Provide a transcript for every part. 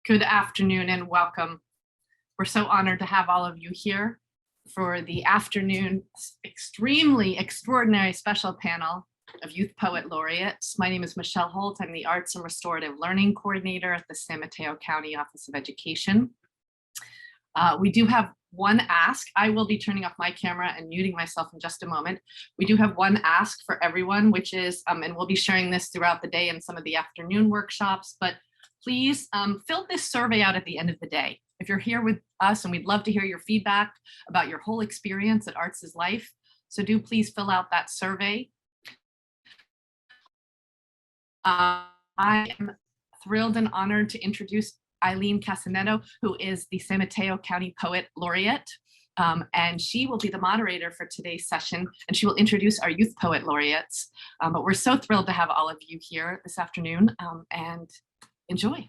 Good afternoon and welcome. We're so honored to have all of you here for the afternoon extremely extraordinary special panel of Youth Poet Laureates. My name is Michelle Holt. I'm the Arts and Restorative Learning Coordinator at the San Mateo County Office of Education. We do have one ask. I will be turning off my camera and muting myself in just a moment. We do have one ask for everyone, which is, and we'll be sharing this throughout the day in some of the afternoon workshops, but please fill this survey out at the end of the day. If you're here with us, and we'd love to hear your feedback about your whole experience at Arts is Life, so do please fill out that survey. I am thrilled and honored to introduce Eileen Casinetto, who is the San Mateo County Poet Laureate, and she will be the moderator for today's session, and she will introduce our Youth Poet Laureates. But we're so thrilled to have all of you here this afternoon, and enjoy.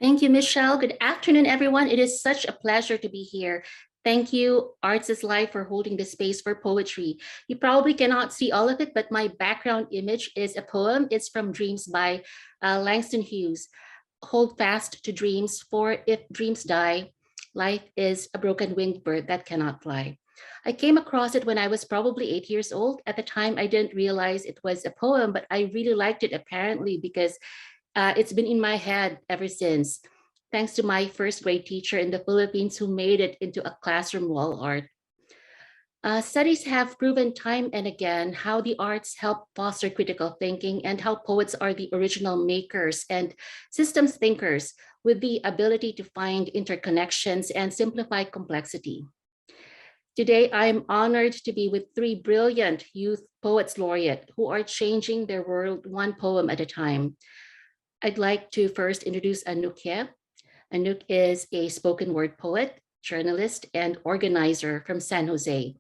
Thank you, Michelle. Good afternoon, everyone. It is such a pleasure to be here. Thank you, Arts is Life, for holding this space for poetry. You probably cannot see all of it, but my background image is a poem. It's from Dreams by Langston Hughes. Hold fast to dreams, for if dreams die, life is a broken winged bird that cannot fly. I came across it when I was probably 8 years old. At the time, I didn't realize it was a poem, but I really liked it apparently because it's been in my head ever since, thanks to my first grade teacher in the Philippines who made it into a classroom wall art. Studies have proven time and again how the arts help foster critical thinking and how poets are the original makers and systems thinkers with the ability to find interconnections and simplify complexity. Today, I am honored to be with three brilliant Youth Poets Laureate who are changing their world one poem at a time. I'd like to first introduce Anouk Yeh. Anouk is a spoken word poet, journalist, and organizer from San Jose.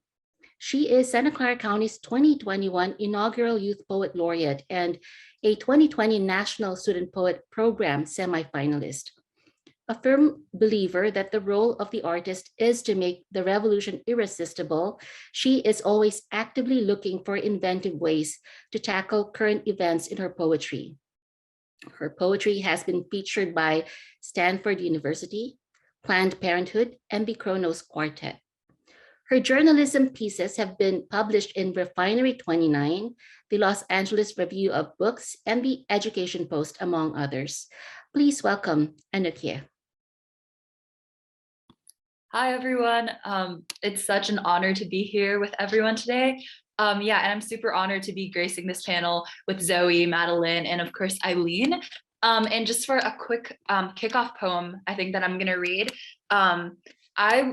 She is Santa Clara County's 2021 inaugural Youth Poet Laureate and a 2020 National Student Poet Program semifinalist. A firm believer that the role of the artist is to make the revolution irresistible, she is always actively looking for inventive ways to tackle current events in her poetry. Her poetry has been featured by Stanford University, Planned Parenthood, and the Kronos Quartet. Her journalism pieces have been published in Refinery 29, the Los Angeles Review of Books, and the Education Post, among others. Please welcome Anouk Yeh. Hi, everyone. It's such an honor to be here with everyone today. And I'm super honored to be gracing this panel with Zoe, Madeline, and of course, Aileen. And just for a quick kickoff poem, I think that I'm gonna read. I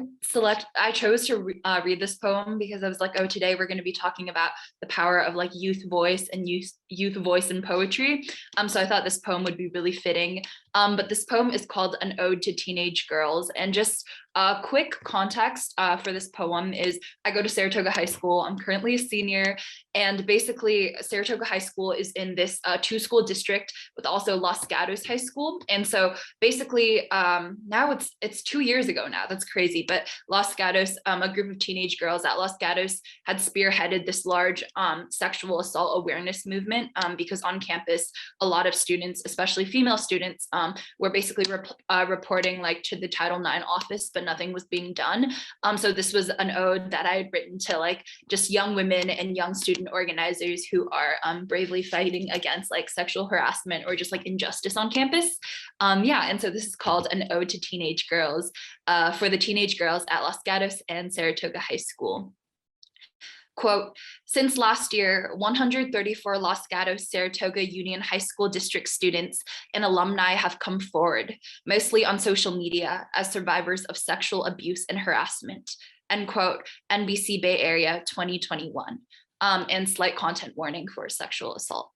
chose to read this poem because I was like, oh, today we're going to be talking about the power of like youth voice and youth voice in poetry. So I thought this poem would be really fitting. But this poem is called An Ode to Teenage Girls. And just a quick context for this poem is I go to Saratoga High School. I'm currently a senior. And basically Saratoga High School is in this two-school district with also Los Gatos High School. And so basically now it's 2 years ago now. That's crazy. But Los Gatos, a group of teenage girls at Los Gatos had spearheaded this large sexual assault awareness movement because on campus, a lot of students, especially female students, were basically reporting like to the Title IX office, but nothing was being done. So this was an ode that I had written to like just young women and young student organizers who are bravely fighting against like sexual harassment or just like injustice on campus. And so this is called An Ode to Teenage Girls for the teenage girls at Los Gatos and Saratoga High School. Quote, since last year, 134 Los Gatos Saratoga Union High School District students and alumni have come forward, mostly on social media, as survivors of sexual abuse and harassment, end quote, NBC Bay Area 2021, and slight content warning for sexual assault.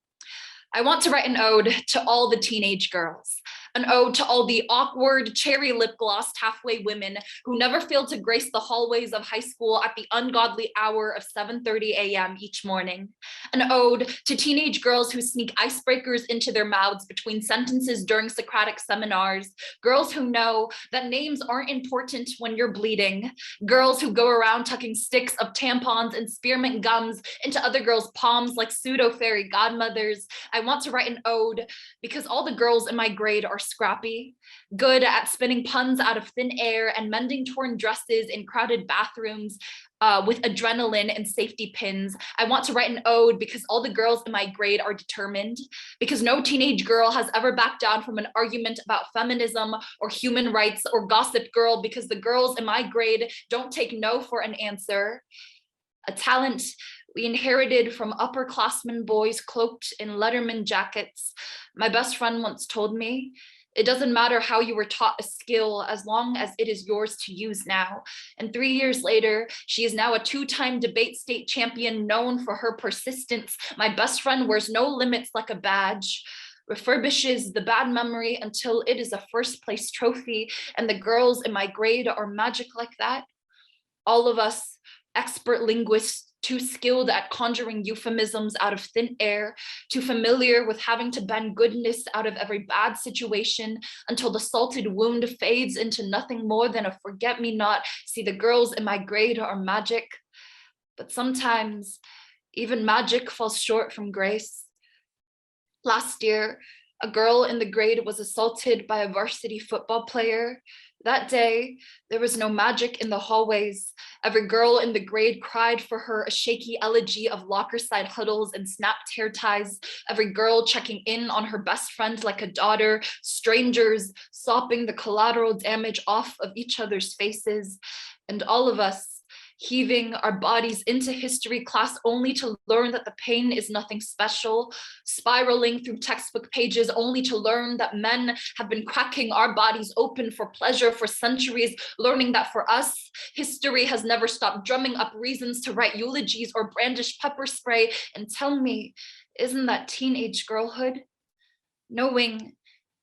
I want to write an ode to all the teenage girls, an ode to all the awkward, cherry lip glossed halfway women who never failed to grace the hallways of high school at the ungodly hour of 7:30 a.m. each morning, an ode to teenage girls who sneak icebreakers into their mouths between sentences during Socratic seminars, girls who know that names aren't important when you're bleeding, girls who go around tucking sticks of tampons and spearmint gums into other girls' palms like pseudo fairy godmothers. I want to write an ode because all the girls in my grade are are scrappy, good at spinning puns out of thin air and mending torn dresses in crowded bathrooms with adrenaline and safety pins. I want to write an ode because all the girls in my grade are determined, because no teenage girl has ever backed down from an argument about feminism or human rights or Gossip Girl, because the girls in my grade don't take no for an answer. A talent we inherited from upperclassmen boys cloaked in Letterman jackets. My best friend once told me, it doesn't matter how you were taught a skill as long as it is yours to use now. And 3 years later, she is now a 2-time debate state champion known for her persistence. My best friend wears no limits like a badge, refurbishes the bad memory until it is a first place trophy. And the girls in my grade are magic like that. All of us, expert linguists, too skilled at conjuring euphemisms out of thin air, too familiar with having to bend goodness out of every bad situation until the salted wound fades into nothing more than a forget-me-not. See, the girls in my grade are magic, but sometimes even magic falls short from grace. Last year, a girl in the grade was assaulted by a varsity football player. That day, there was no magic in the hallways. Every girl in the grade cried for her a shaky elegy of locker-side huddles and snapped hair ties. Every girl checking in on her best friend like a daughter. Strangers sopping the collateral damage off of each other's faces. And all of us heaving our bodies into history class only to learn that the pain is nothing special, spiraling through textbook pages only to learn that men have been cracking our bodies open for pleasure for centuries, learning that for us, history has never stopped drumming up reasons to write eulogies or brandish pepper spray. And tell me, isn't that teenage girlhood? Knowing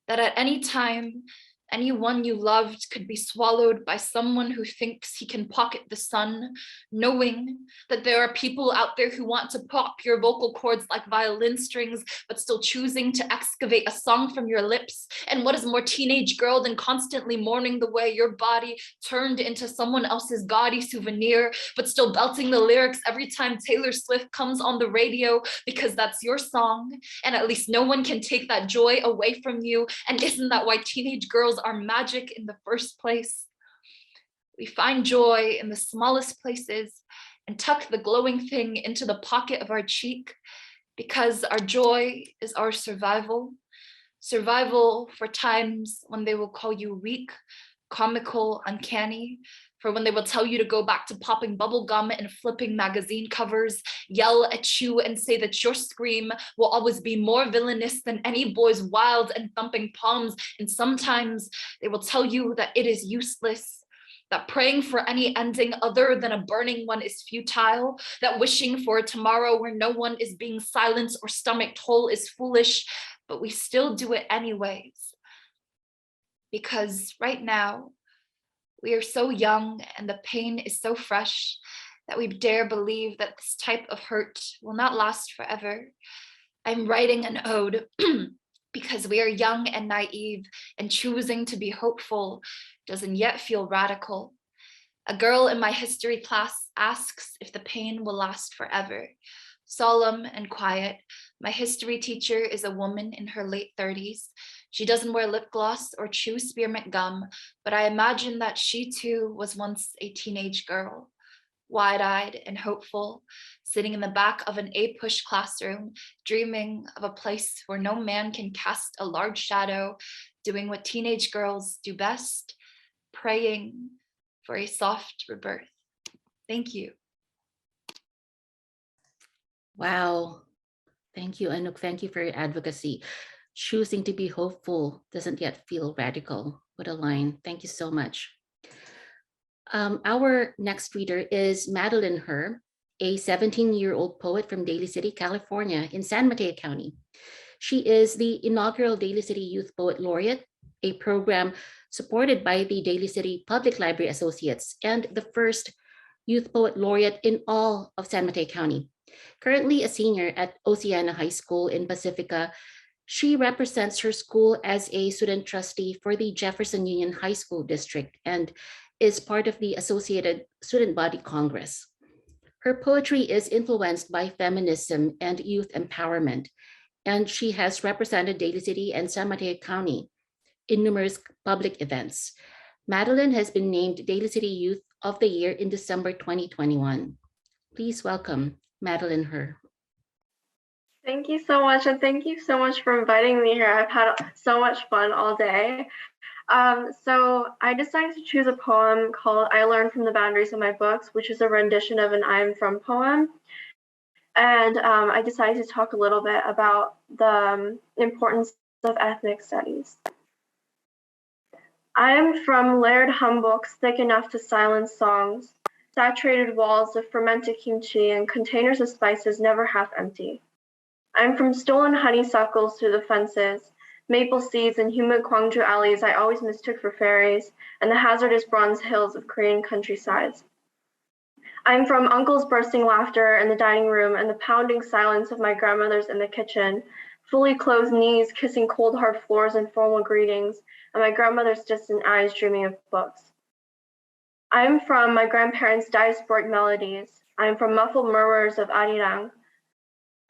that at any time, anyone you loved could be swallowed by someone who thinks he can pocket the sun, knowing that there are people out there who want to pop your vocal cords like violin strings, but still choosing to excavate a song from your lips. And what is more teenage girl than constantly mourning the way your body turned into someone else's gaudy souvenir, but still belting the lyrics every time Taylor Swift comes on the radio because that's your song, and at least no one can take that joy away from you. And isn't that why teenage girls are magic in the first place? We find joy in the smallest places and tuck the glowing thing into the pocket of our cheek because our joy is our survival. Survival for times when they will call you weak, comical, uncanny, for when they will tell you to go back to popping bubble gum and flipping magazine covers, yell at you and say that your scream will always be more villainous than any boy's wild and thumping palms. And sometimes they will tell you that it is useless, that praying for any ending other than a burning one is futile, that wishing for a tomorrow where no one is being silenced or stomached whole is foolish, but we still do it anyways. Because right now, we are so young and the pain is so fresh that we dare believe that this type of hurt will not last forever. I'm writing an ode because we are young and naive, and choosing to be hopeful doesn't yet feel radical. A girl in my history class asks if the pain will last forever. Solemn and quiet, my history teacher is a woman in her late 30s. She doesn't wear lip gloss or chew spearmint gum, but I imagine that she too was once a teenage girl, wide-eyed and hopeful, sitting in the back of an A-push classroom, dreaming of a place where no man can cast a large shadow, doing what teenage girls do best, praying for a soft rebirth. Thank you. Wow. Thank you, Anouk. Thank you for your advocacy. Choosing to be hopeful doesn't yet feel radical. What a line. Thank you so much. Our next reader is Madeline Herr, a 17-year-old poet from Daly City, California, in San Mateo County. She is the inaugural Daly City Youth Poet Laureate, a program supported by the Daly City Public Library Associates, and the first Youth Poet Laureate in all of San Mateo County. Currently a senior at Oceana High School in Pacifica, she represents her school as a student trustee for the Jefferson Union High School District and is part of the Associated Student Body Congress. Her poetry is influenced by feminism and youth empowerment, and she has represented Daly City and San Mateo County in numerous public events. Madeline has been named Daly City Youth of the Year in December 2021. Please welcome Madeline Herr. Thank you so much, and thank you so much for inviting me here. I've had so much fun all day. So I decided to choose a poem called I Learn from the Boundaries of My Books, which is a rendition of an I Am From poem. And I decided to talk a little bit about the importance of ethnic studies. I am from layered humbooks thick enough to silence songs, saturated walls of fermented kimchi and containers of spices never half empty. I'm from stolen honeysuckles through the fences, maple seeds and humid Gwangju alleys I always mistook for fairies, and the hazardous bronze hills of Korean countrysides. I'm from uncle's bursting laughter in the dining room and the pounding silence of my grandmother's in the kitchen, fully closed knees kissing cold hard floors in formal greetings, and my grandmother's distant eyes dreaming of books. I'm from my grandparents' diasporic melodies. I'm from muffled murmurs of arirang.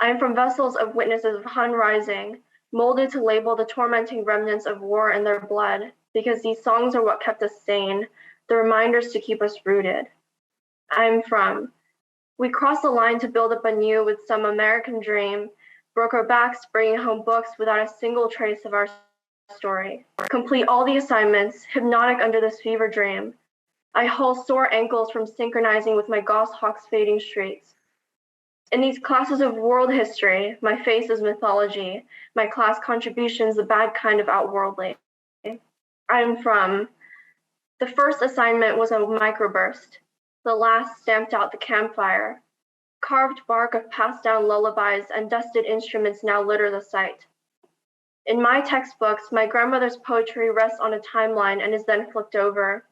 I'm from vessels of witnesses of Han Rising, molded to label the tormenting remnants of war in their blood, because these songs are what kept us sane, the reminders to keep us rooted. I'm from, we crossed the line to build up anew with some American dream, broke our backs bringing home books without a single trace of our story. Complete all the assignments, hypnotic under this fever dream. I haul sore ankles from synchronizing with my goshawk's fading streaks. In these classes of world history, my face is mythology, my class contributions the bad kind of outworldly. I'm from, the first assignment was a microburst, the last stamped out the campfire. Carved bark of passed down lullabies and dusted instruments now litter the site. In my textbooks, my grandmother's poetry rests on a timeline and is then flipped over.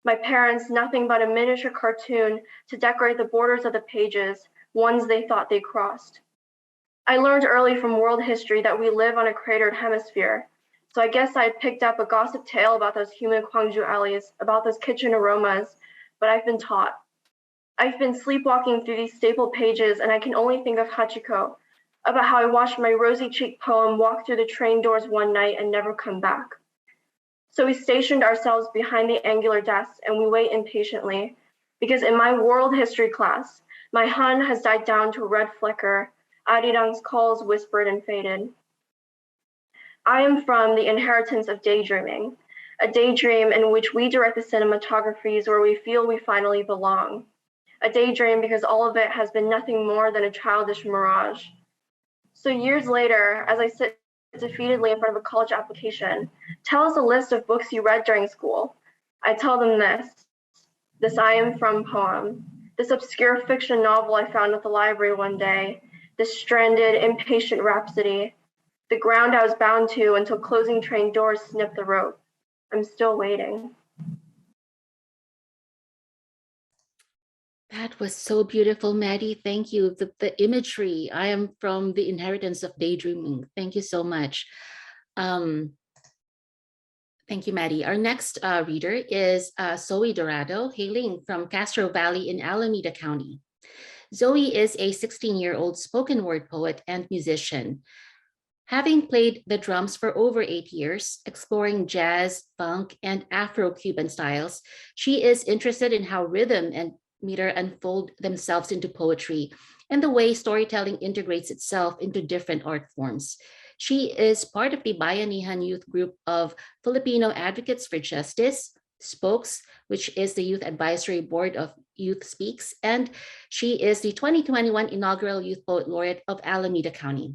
My parents, nothing but a miniature cartoon to decorate the borders of the pages, ones they thought they crossed. I learned early from world history that we live on a cratered hemisphere, so I guess I had picked up a gossip tale about those human Gwangju alleys, about those kitchen aromas, but I've been taught. I've been sleepwalking through these staple pages and I can only think of Hachiko, about how I watched my rosy-cheeked poem walk through the train doors one night and never come back. So we stationed ourselves behind the angular desks and we wait impatiently, because in my world history class, my Han has died down to a red flicker, Arirang's calls whispered and faded. I am from the inheritance of daydreaming, a daydream in which we direct the cinematographies where we feel we finally belong. A daydream because all of it has been nothing more than a childish mirage. So years later, as I sit defeatedly in front of a college application, tell us a list of books you read during school. I tell them this I Am From poem, this obscure fiction novel I found at the library one day, this stranded, impatient rhapsody, the ground I was bound to until closing train doors snipped the rope. I'm still waiting. That was so beautiful, Maddie. Thank you. The imagery, I am from the inheritance of daydreaming. Thank you so much. Thank you, Maddie. Our next reader is Zoe Dorado, hailing from Castro Valley in Alameda County. Zoe is a 16-year-old spoken word poet and musician. Having played the drums for over 8 years, exploring jazz, funk, and Afro-Cuban styles, she is interested in how rhythm and meter unfold themselves into poetry and the way storytelling integrates itself into different art forms. She is part of the Bayanihan Youth Group of Filipino Advocates for Justice, Spokes, which is the Youth Advisory Board of Youth Speaks, and she is the 2021 inaugural Youth Poet Laureate of Alameda County.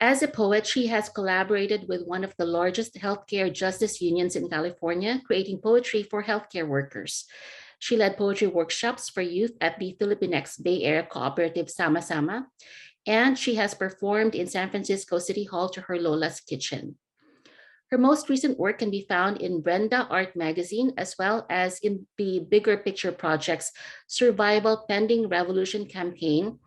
As a poet, she has collaborated with one of the largest healthcare justice unions in California, creating poetry for healthcare workers. She led poetry workshops for youth at the Philippinex Bay Area Cooperative Sama Sama, and she has performed in San Francisco City Hall to her Lola's Kitchen. Her most recent work can be found in Brenda Art Magazine, as well as in the Bigger Picture Project's Survival Pending Revolution campaign,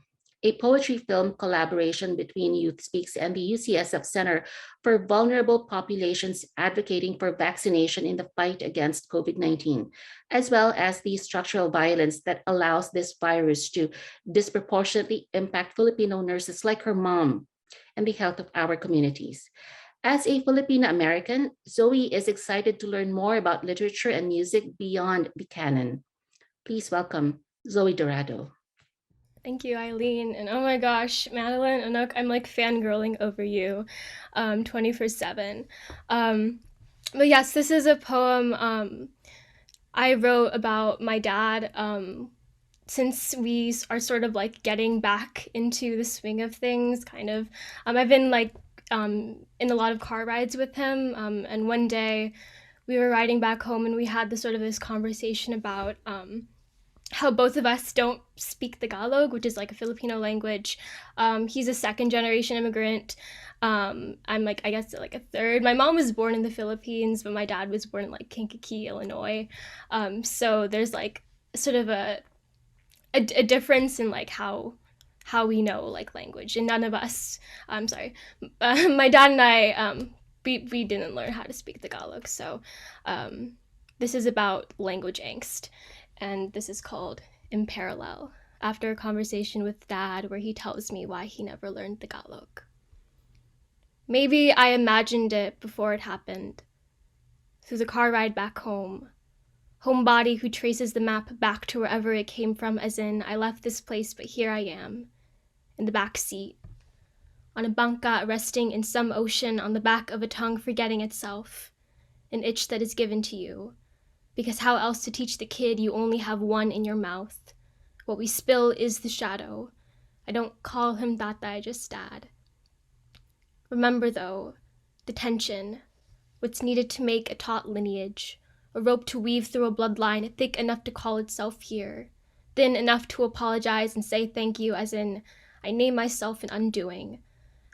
a poetry film collaboration between Youth Speaks and the UCSF Center for Vulnerable Populations advocating for vaccination in the fight against COVID-19, as well as the structural violence that allows this virus to disproportionately impact Filipino nurses like her mom and the health of our communities. As a Filipina American, Zoe is excited to learn more about literature and music beyond the canon. Please welcome Zoe Durado. Thank you, Eileen. And oh my gosh, Madeline, Anouk, I'm like fangirling over you 24/7. But yes, this is a poem I wrote about my dad since we are sort of like getting back into the swing of things, kind of. I've been like in a lot of car rides with him. And one day we were riding back home and we had this conversation about how both of us don't speak Tagalog, which is like a Filipino language. He's a second generation immigrant. I'm like, I guess like a third. My mom was born in the Philippines, but my dad was born in like Kankakee, Illinois. So there's like sort of a difference in like how we know like language, and none of us, I'm sorry, my dad and I, we didn't learn how to speak Tagalog. So this is about language angst. And this is called In Parallel, after a conversation with Dad where he tells me why he never learned Tagalog. Maybe I imagined it before it happened. Through the car ride back home. Homebody who traces the map back to wherever it came from, as in, I left this place, but here I am. In the back seat. On a banca resting in some ocean, on the back of a tongue forgetting itself. An itch that is given to you. Because how else to teach the kid you only have one in your mouth? What we spill is the shadow. I don't call him Tata, I just Dad. Remember though, the tension, what's needed to make a taut lineage, a rope to weave through a bloodline thick enough to call itself here, thin enough to apologize and say thank you, as in, I name myself an undoing.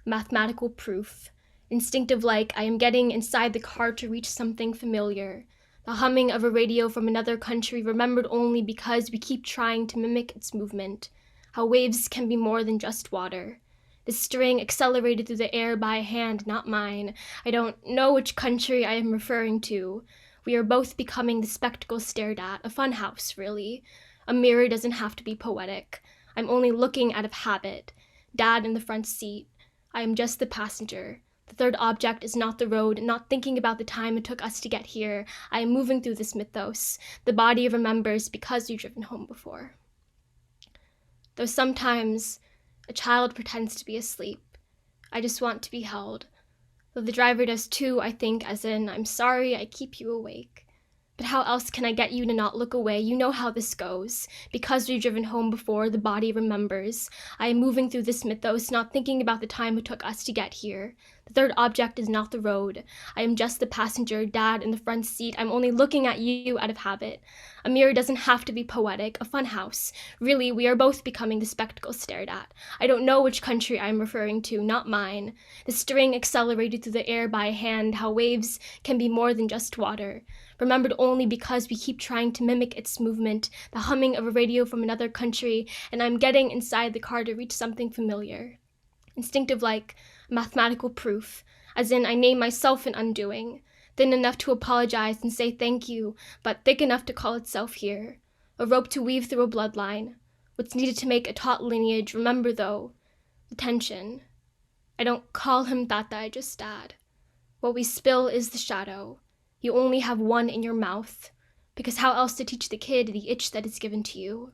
Mathematical proof, instinctive like I am getting inside the car to reach something familiar. The humming of a radio from another country remembered only because we keep trying to mimic its movement. How waves can be more than just water. The string accelerated through the air by a hand, not mine. I don't know which country I am referring to. We are both becoming the spectacle stared at, a fun house, really. A mirror doesn't have to be poetic. I'm only looking out of habit. Dad in the front seat. I am just the passenger. The third object is not the road, not thinking about the time it took us to get here. I am moving through this mythos. The body remembers because we've driven home before. Though sometimes a child pretends to be asleep. I just want to be held. Though the driver does too, I think, as in, I'm sorry I keep you awake. But how else can I get you to not look away? You know how this goes. Because we've driven home before, the body remembers. I am moving through this mythos, not thinking about the time it took us to get here. The third object is not the road. I am just the passenger, Dad in the front seat. I'm only looking at you out of habit. A mirror doesn't have to be poetic, a fun house. Really, we are both becoming the spectacle stared at. I don't know which country I'm referring to, not mine. The string accelerated through the air by a hand, how waves can be more than just water. Remembered only because we keep trying to mimic its movement, the humming of a radio from another country, and I'm getting inside the car to reach something familiar. Instinctive like mathematical proof, as in I name myself an undoing, thin enough to apologize and say thank you, but thick enough to call itself here. A rope to weave through a bloodline, what's needed to make a taut lineage. Remember though, the tension. I don't call him Tata, I just Dad. What we spill is the shadow. You only have one in your mouth, because how else to teach the kid the itch that is given to you?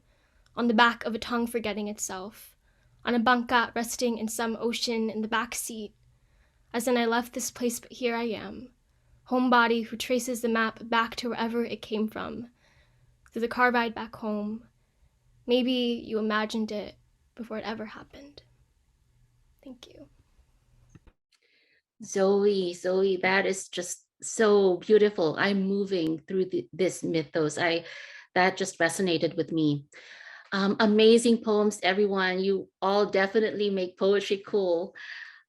On the back of a tongue forgetting itself, on a banca resting in some ocean in the back seat, as in I left this place but here I am, homebody who traces the map back to wherever it came from, through the car ride back home. Maybe you imagined it before it ever happened. Thank you. Zoe, that is just so beautiful. I'm moving through this mythos. That just resonated with me. Amazing poems, everyone. You all definitely make poetry cool.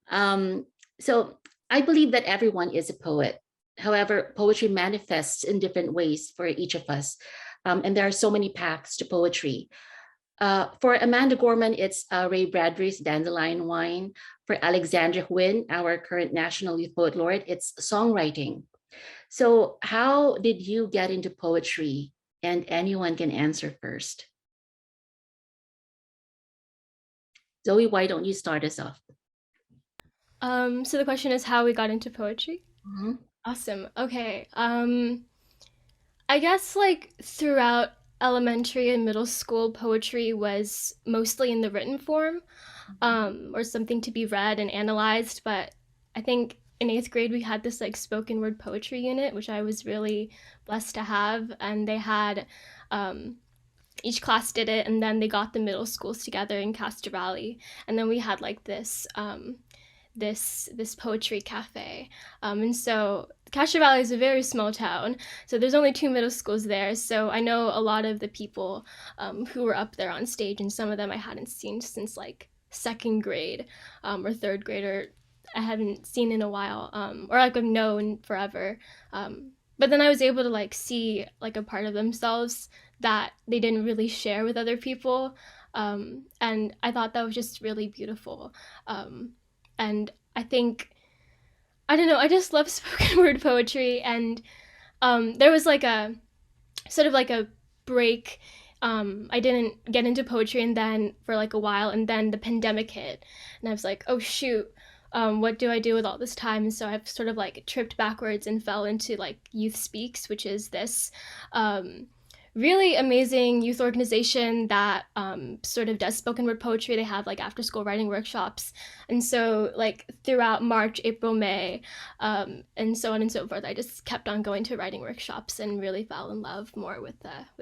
So I believe that everyone is a poet. However, poetry manifests in different ways for each of us. And there are so many paths to poetry. For Amanda Gorman, it's Ray Bradbury's Dandelion Wine. For Alexandra Huynh, our current National Youth Poet Laureate, it's songwriting. So how did you get into poetry? And anyone can answer first. Zoe, why don't you start us off? So the question is how we got into poetry. Mhm. Awesome. Okay. I guess like throughout elementary and middle school, poetry was mostly in the written form, or something to be read and analyzed. But I think in 8th grade we had this like spoken word poetry unit, which I was really blessed to have, and they had each class did it, and then they got the middle schools together in Castro Valley, and then we had like this poetry cafe. And so Castro Valley is a very small town, so there's only 2 middle schools there. So I know a lot of the people who were up there on stage, and some of them I hadn't seen since like 2nd grade or 3rd grade, or I hadn't seen in a while, or like I've known forever. But then I was able to like see like a part of themselves that they didn't really share with other people. And I thought that was just really beautiful. And I think, I don't know, I just love spoken word poetry. And there was like a sort of like a break. I didn't get into poetry, and then for like a while, and then the pandemic hit, and I was like, oh shoot, what do I do with all this time? And so I've sort of like tripped backwards and fell into like Youth Speaks, which is this really amazing youth organization that sort of does spoken word poetry. They have like after school writing workshops. And so like throughout March, April, May, and so on and so forth, I just kept on going to writing workshops and really fell in love more with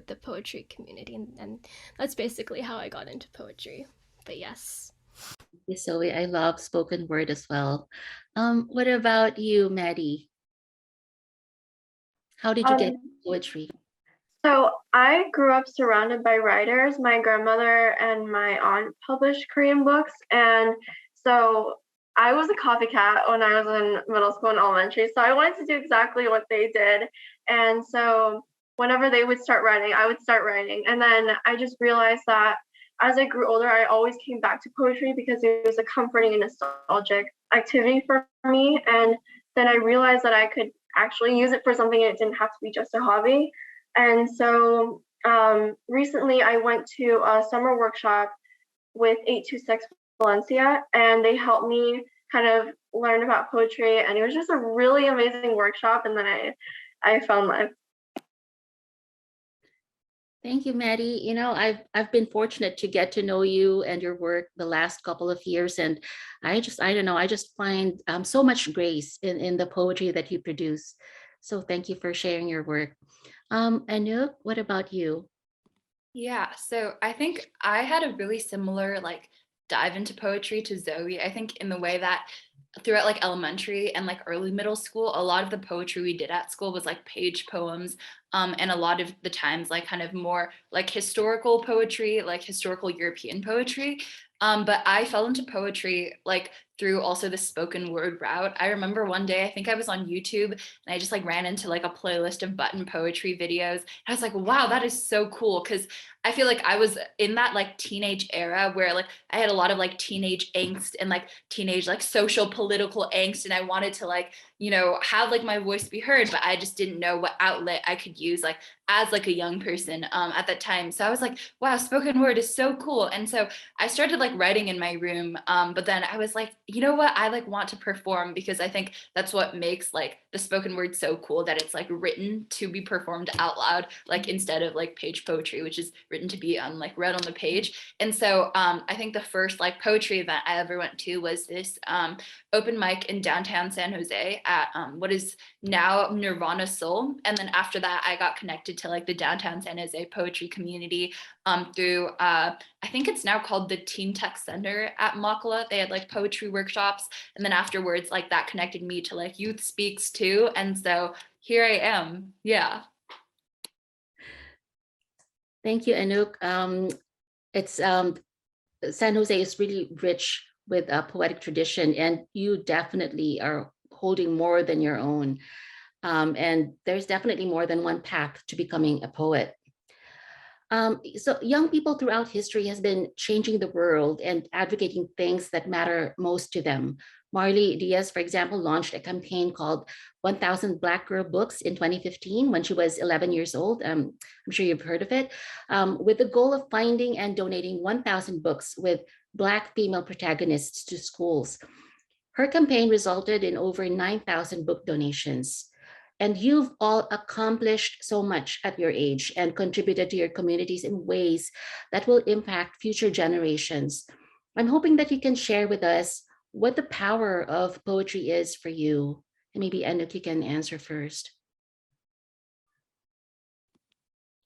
the poetry community. And that's basically how I got into poetry. But yes. Yes, Zoe, I love spoken word as well. What about you, Maddie? How did you get Um, into poetry? So I grew up surrounded by writers. My grandmother and my aunt published Korean books, and so I was a copycat when I was in middle school and elementary. So I wanted to do exactly what they did, and so whenever they would start writing, I would start writing. And then I just realized that as I grew older, I always came back to poetry because it was a comforting and nostalgic activity for me. And then I realized that I could actually use it for something, and it didn't have to be just a hobby. And so recently I went to a summer workshop with 826 Valencia, and they helped me kind of learn about poetry. And it was just a really amazing workshop. And then I fell in love. Thank you, Maddie. You know, I've been fortunate to get to know you and your work the last couple of years, and I don't know, I just find so much grace in the poetry that you produce. So thank you for sharing your work. Anouk, what about you? Yeah, so I think I had a really similar like dive into poetry to Zoe. I think in the way that throughout like elementary and like early middle school, a lot of the poetry we did at school was like page poems. And a lot of the times like kind of more like historical poetry, like historical European poetry. But I fell into poetry like through also the spoken word route. I remember one day, I think I was on YouTube and I just like ran into like a playlist of button poetry videos. And I was like, wow, that is so cool. Cause I feel like I was in that like teenage era where like I had a lot of like teenage angst and like teenage like social political angst. And I wanted to like, you know, have like my voice be heard, but I just didn't know what outlet I could use like as like a young person at that time. So I was like, wow, spoken word is so cool. And so I started like writing in my room, but then I was like, you know what? I like want to perform because I think that's what makes like the spoken word so cool, that it's like written to be performed out loud, like instead of like page poetry, which is written to be like read on the page. And so I think the first like poetry event I ever went to was this open mic in downtown San Jose at what is now Nirvana Soul. And then after that, I got connected to like the downtown San Jose poetry community through I think it's now called the Teen Tech Center at Makala. They had like poetry workshops. And then afterwards, like that connected me to like Youth Speaks too. And so here I am. Yeah. Thank you, Anouk. It's San Jose is really rich with a poetic tradition, and you definitely are holding more than your own. And there's definitely more than one path to becoming a poet. So young people throughout history has been changing the world and advocating things that matter most to them. Marley Diaz, for example, launched a campaign called 1000 Black Girl Books in 2015 when she was 11 years old. I'm sure you've heard of it, with the goal of finding and donating 1,000 books with Black female protagonists to schools. Her campaign resulted in over 9,000 book donations. And you've all accomplished so much at your age and contributed to your communities in ways that will impact future generations. I'm hoping that you can share with us what the power of poetry is for you. And maybe Anouk, you can answer first.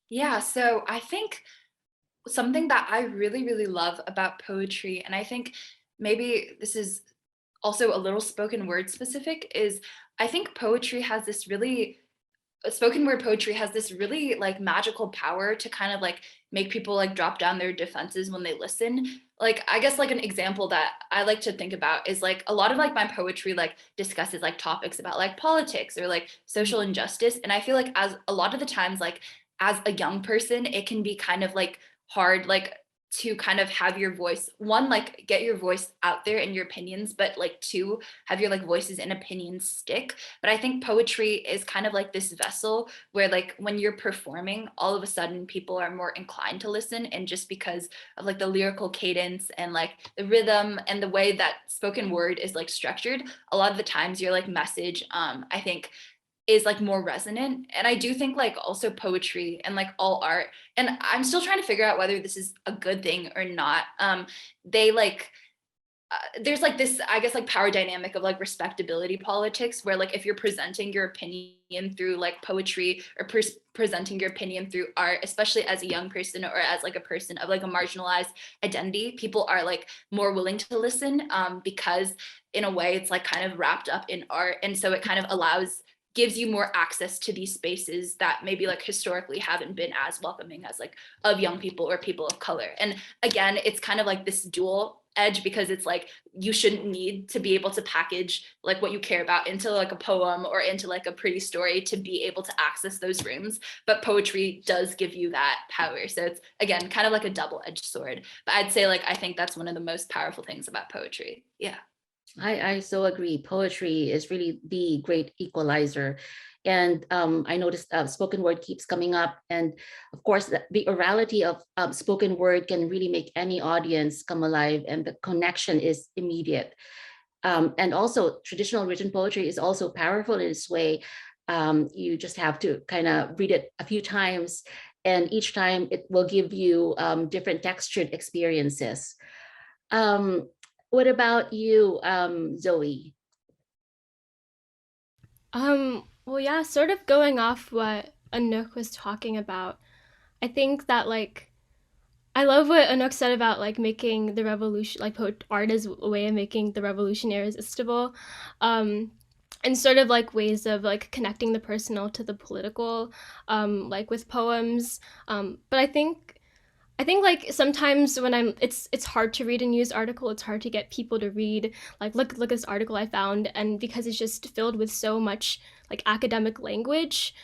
Yeah, so I think something that I really, really love about poetry, and I think maybe this is also a little spoken word specific, is I think poetry has this really spoken word poetry has this really like magical power to kind of like make people like drop down their defenses when they listen. Like I guess like an example that I like to think about is like a lot of like my poetry like discusses like topics about like politics or like social injustice, and I feel like as a lot of the times like as a young person it can be kind of like hard like to kind of have your voice, one, like get your voice out there and your opinions, but like two, have your like voices and opinions stick. But I think poetry is kind of like this vessel where like when you're performing, all of a sudden people are more inclined to listen, and just because of like the lyrical cadence and like the rhythm and the way that spoken word is like structured, a lot of the times your like message I think is like more resonant. And I do think like also poetry and like all art, and I'm still trying to figure out whether this is a good thing or not, they like there's like this, I guess, like power dynamic of like respectability politics, where like if you're presenting your opinion through like poetry or presenting your opinion through art, especially as a young person or as like a person of like a marginalized identity, people are like more willing to listen, because in a way it's like kind of wrapped up in art, and so it kind of gives you more access to these spaces that maybe like historically haven't been as welcoming as like of young people or people of color. And again, it's kind of like this dual edge, because it's like you shouldn't need to be able to package like what you care about into like a poem or into like a pretty story to be able to access those rooms, but poetry does give you that power. So it's again kind of like a double-edged sword, but I'd say like I think that's one of the most powerful things about poetry. Yeah. I so agree. Poetry is really the great equalizer. And I noticed spoken word keeps coming up. And of course, the orality of spoken word can really make any audience come alive, and the connection is immediate. And also, traditional written poetry is also powerful in its way. You just have to kind of read it a few times, and each time it will give you different textured experiences. Um, what about you, Zoe? Well, yeah, sort of going off what Anouk was talking about. I think that like I love what Anouk said about like making the revolution, like art as a way of making the revolution irresistible, um, and sort of like ways of like connecting the personal to the political, like with poems. But I think like sometimes when it's hard to read a news article. It's hard to get people to read like look at this article I found, and because it's just filled with so much like academic language.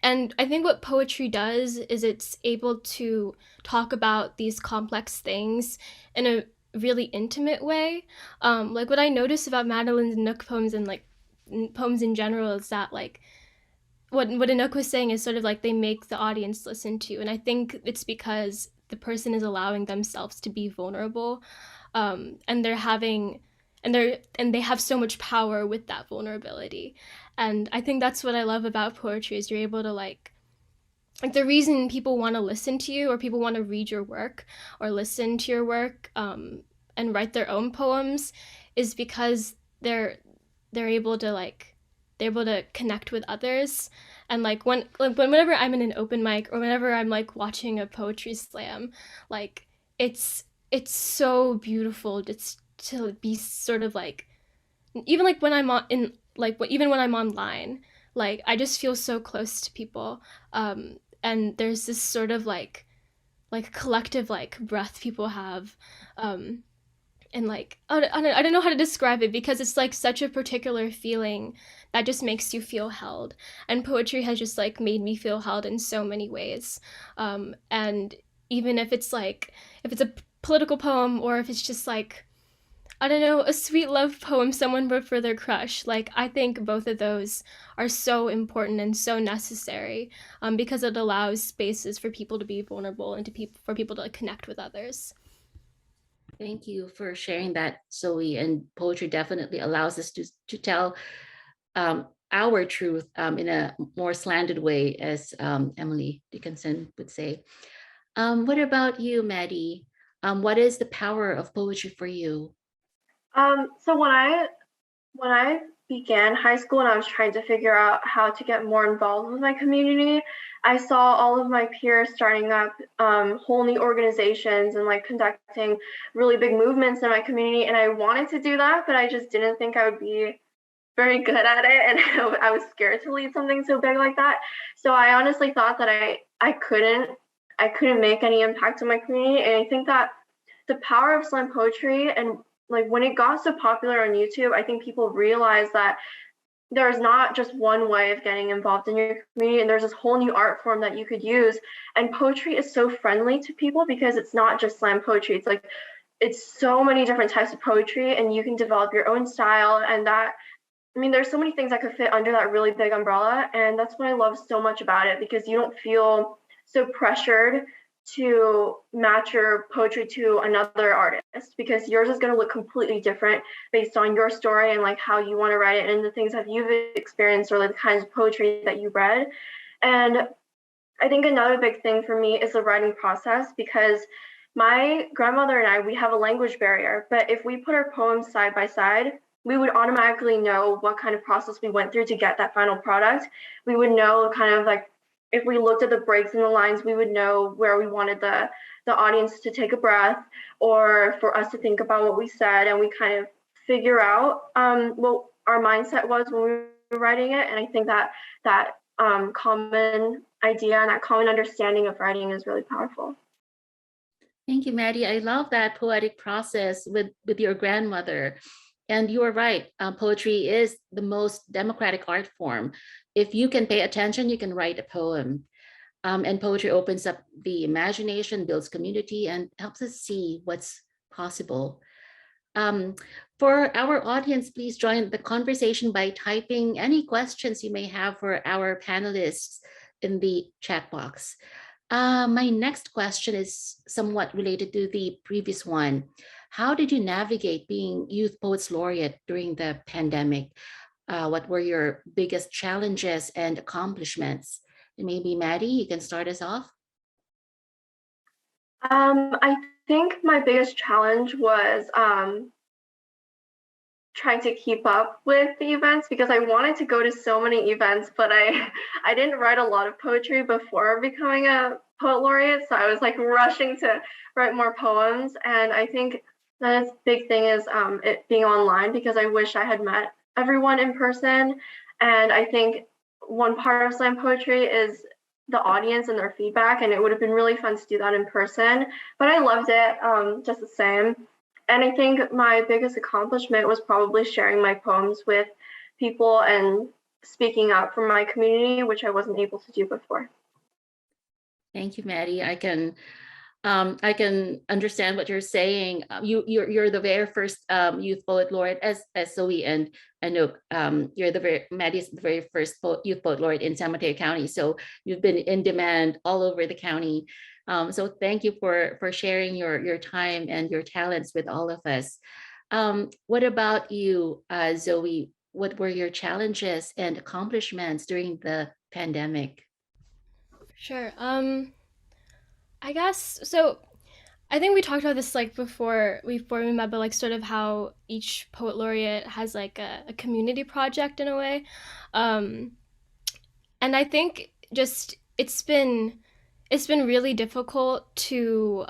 And I think what poetry does is it's able to talk about these complex things in a really intimate way. Like what I notice about Madeline's Nook poems and like poems in general is that like what Anouk was saying is sort of like they make the audience listen to, and I think it's because the person is allowing themselves to be vulnerable, and they have so much power with that vulnerability, and I think that's what I love about poetry is you're able to like the reason people want to listen to you or people want to read your work or listen to your work, and write their own poems is because they're able to connect with others. And whenever I'm in an open mic or whenever I'm like watching a poetry slam, like it's so beautiful just to be sort of like, even like when I'm even when I'm online, like I just feel so close to people, and there's this sort of like collective like breath people have, and like I don't know how to describe it because it's like such a particular feeling that just makes you feel held, and poetry has just like made me feel held in so many ways, and even if it's a political poem or if it's just like, I don't know, a sweet love poem someone wrote for their crush, like I think both of those are so important and so necessary, because it allows spaces for people to be vulnerable and for people to like connect with others. Thank you for sharing that, Zoe. And poetry definitely allows us to tell our truth in a more slanted way, as Emily Dickinson would say. What about you, Maddie? What is the power of poetry for you? So when I began high school and I was trying to figure out how to get more involved with my community, I saw all of my peers starting up whole new organizations and like conducting really big movements in my community. And I wanted to do that, but I just didn't think I would be very good at it. And I was scared to lead something so big like that. So I honestly thought that I couldn't make any impact on my community. And I think that the power of slam poetry and like when it got so popular on YouTube, I think people realized that there's not just one way of getting involved in your community, and there's this whole new art form that you could use. And poetry is so friendly to people because it's not just slam poetry. It's like it's so many different types of poetry, and you can develop your own style. And that, I mean, there's so many things that could fit under that really big umbrella, and that's what I love so much about it because you don't feel so pressured to match your poetry to another artist because yours is going to look completely different based on your story and like how you want to write it and the things that you've experienced or like the kinds of poetry that you read. And I think another big thing for me is the writing process because my grandmother and I, we have a language barrier, but if we put our poems side by side, we would automatically know what kind of process we went through to get that final product. We would know kind of like if we looked at the breaks in the lines, we would know where we wanted the audience to take a breath or for us to think about what we said, and we kind of figure out what our mindset was when we were writing it. And I think that common idea and that common understanding of writing is really powerful. Thank you, Maddie. I love that poetic process with your grandmother. And you are right, poetry is the most democratic art form. If you can pay attention, you can write a poem. And poetry opens up the imagination, builds community, and helps us see what's possible. For our audience, please join the conversation by typing any questions you may have for our panelists in the chat box. My next question is somewhat related to the previous one. How did you navigate being Youth Poets Laureate during the pandemic? What were your biggest challenges and accomplishments? And maybe Maddie, you can start us off. I think my biggest challenge was trying to keep up with the events because I wanted to go to so many events, but I didn't write a lot of poetry before becoming a poet laureate. So I was like rushing to write more poems. And I think the big thing is it being online because I wish I had met everyone in person. And I think one part of slam poetry is the audience and their feedback, and it would have been really fun to do that in person, but I loved it just the same. And I think my biggest accomplishment was probably sharing my poems with people and speaking up for my community, which I wasn't able to do before. Thank you, Maddie. I can understand what you're saying. You're the very first Youth Poet Laureate, as Zoe and Anouk. Maddie's the very first Youth Poet Laureate in San Mateo County. So you've been in demand all over the county. So thank you for sharing your time and your talents with all of us. What about you, Zoe? What were your challenges and accomplishments during the pandemic? Sure. I guess so. I think we talked about this like before we met, but like sort of how each poet laureate has like a community project in a way, and I think just it's been really difficult to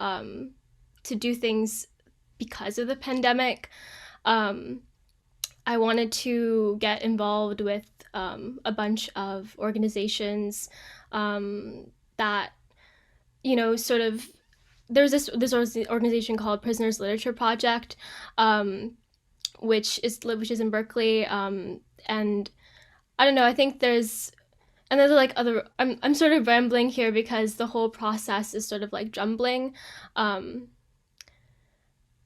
do things because of the pandemic. I wanted to get involved with a bunch of organizations that, you know, sort of, there's this organization called Prisoners Literature Project, which is in Berkeley, and I don't know. I think there's like other. I'm sort of rambling here because the whole process is sort of like jumbling.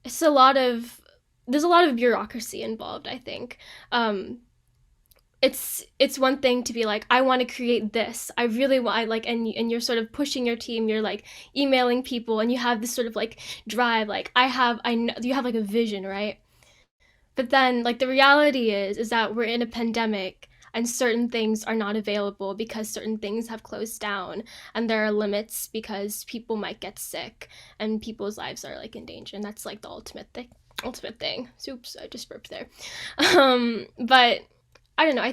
It's there's a lot of bureaucracy involved, I think. it's one thing to be like, I want to create this. I really want, and you're sort of pushing your team. You're like emailing people, and you have this sort of like drive. Like I know you have like a vision, right? But then like the reality is that we're in a pandemic, and certain things are not available because certain things have closed down, and there are limits because people might get sick and people's lives are like in danger, and that's like the ultimate thing. Oops, I just burped there. But I don't know.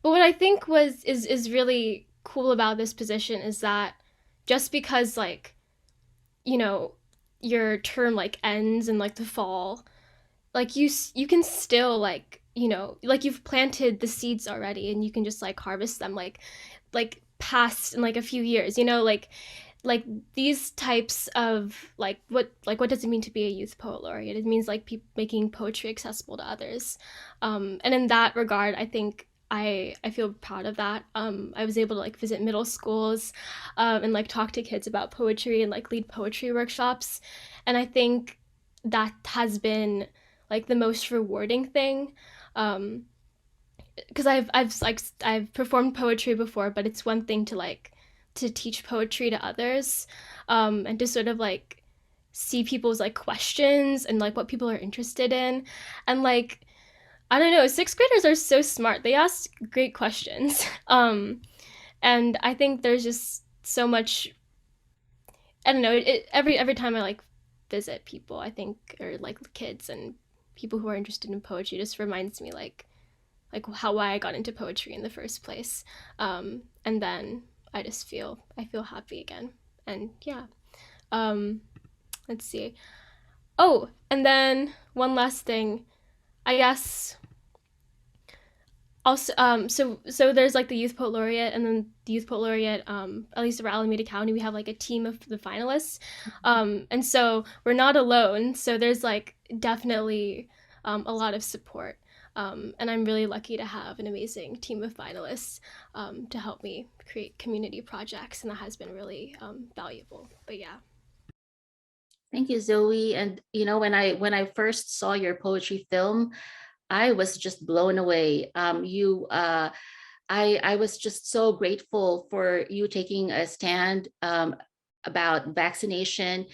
But what I think is really cool about this position is that just because like, you know, your term like ends in like the fall, like you can still like, like you've planted the seeds already, and you can just like harvest them like past in like a few years, like these types of what does it mean to be a youth poet laureate? It means like making poetry accessible to others, and in that regard, I think I feel proud of that. I was able to like visit middle schools, and like talk to kids about poetry and like lead poetry workshops, and I think that has been like the most rewarding thing. Because I've performed poetry before, but it's one thing to like to teach poetry to others, and to sort of like see people's like questions and like what people are interested in, and like I don't know, sixth graders are so smart. They ask great questions, and I think there's just so much. I don't know. Every time I like visit people, I think, or like kids and people who are interested in poetry, just reminds me like why I got into poetry in the first place, and then I feel happy again, and yeah. Um, let's see. Oh, and then one last thing, I guess. Also, so there's like the Youth Poet Laureate, and then the Youth Poet Laureate, at least around Alameda County, we have like a team of the finalists, and so we're not alone. So there's like definitely a lot of support, and I'm really lucky to have an amazing team of finalists to help me create community projects, and that has been really valuable. But yeah. Thank you, Zoe. And when I first saw your poetry film, I was just blown away. I was just so grateful for you taking a stand about vaccination,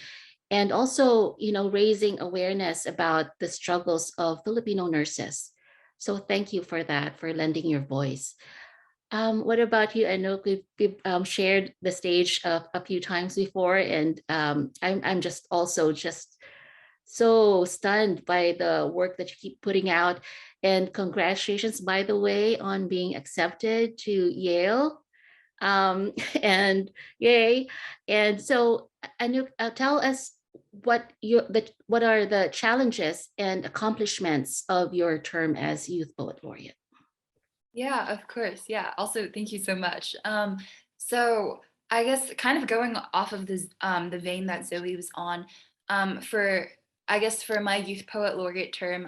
and also, raising awareness about the struggles of Filipino nurses. So thank you for that, for lending your voice. What about you? I know we've shared the stage a few times before, and I'm just also just so stunned by the work that you keep putting out. And congratulations, by the way, on being accepted to Yale. And yay! And so, Anouk, tell us what are the challenges and accomplishments of your term as Youth Poet Laureate? Yeah, of course. Yeah. Also, thank you so much. So I guess kind of going off of this, the vein that Zoe was on, for I guess for my youth poet laureate term,